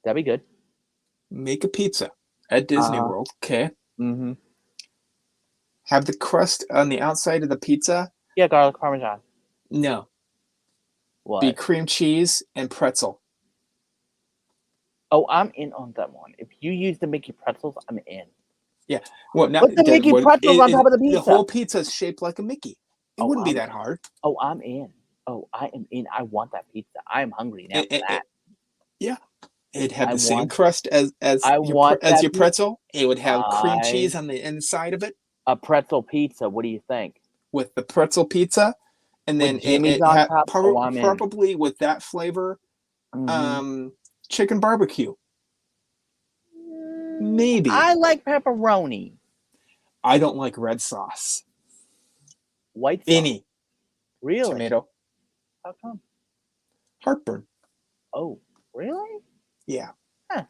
That'd be good. Make a pizza at Disney World, okay? Mm-hmm. Have the crust on the outside of the pizza? Yeah, garlic Parmesan. No. What? Be cream cheese and pretzel. Oh, I'm in on that one. If you use the Mickey pretzels, I'm in. Yeah. Well, not put the Mickey pretzels on top of the pizza. The whole pizza is shaped like a Mickey. It wouldn't be that hard. Oh, I'm in. Oh, I am in. I want that pizza. I am hungry now for that. Yeah. It'd have the same crust as your pretzel. It would have cream cheese on the inside of it. A pretzel pizza. What do you think? With the pretzel pizza, and then probably with that flavor, chicken barbecue. Maybe. I like pepperoni. I don't like red sauce. White sauce. Any. Really? Tomato. How come? Heartburn. Oh, really? Yeah. Huh.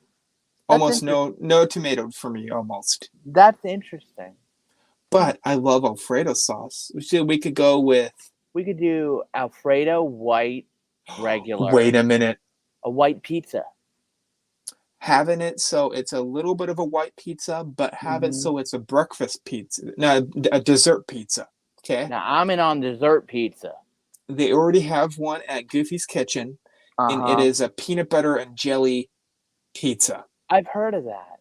Almost no tomato for me, almost. That's interesting. But I love Alfredo sauce. So we could go with. We could do Alfredo, white, regular. Wait a minute. A white pizza. Having it so it's a little bit of a white pizza, but have it so it's a breakfast pizza, no, a dessert pizza. Okay. Now I'm in on dessert pizza. They already have one at Goofy's Kitchen, and it is a peanut butter and jelly pizza. I've heard of that.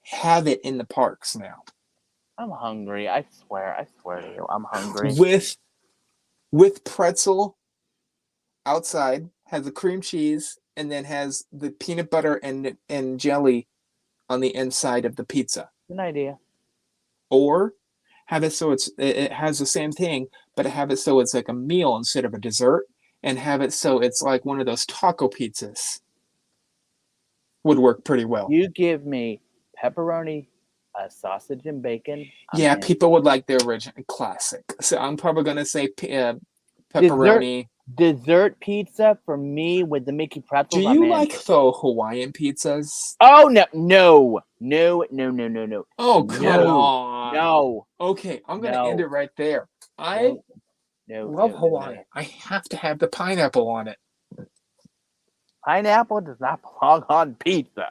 Have it in the parks now. I'm hungry. I swear to you, I'm hungry. With pretzel outside, has the cream cheese, and then has the peanut butter and jelly on the inside of the pizza. Good idea. Or have it so it has the same thing, but have it so it's like a meal instead of a dessert, and have it so it's like one of those taco pizzas. Would work pretty well. You give me pepperoni, sausage and bacon. Yeah, people would like the original classic. So I'm probably gonna say pepperoni. Dessert pizza for me with the Mickey pretzels. Do you like the Hawaiian pizzas? Oh no. Oh, come on. No. Okay, I'm gonna end it right there. I love Hawaiian. I have to have the pineapple on it. Pineapple does not belong on pizza.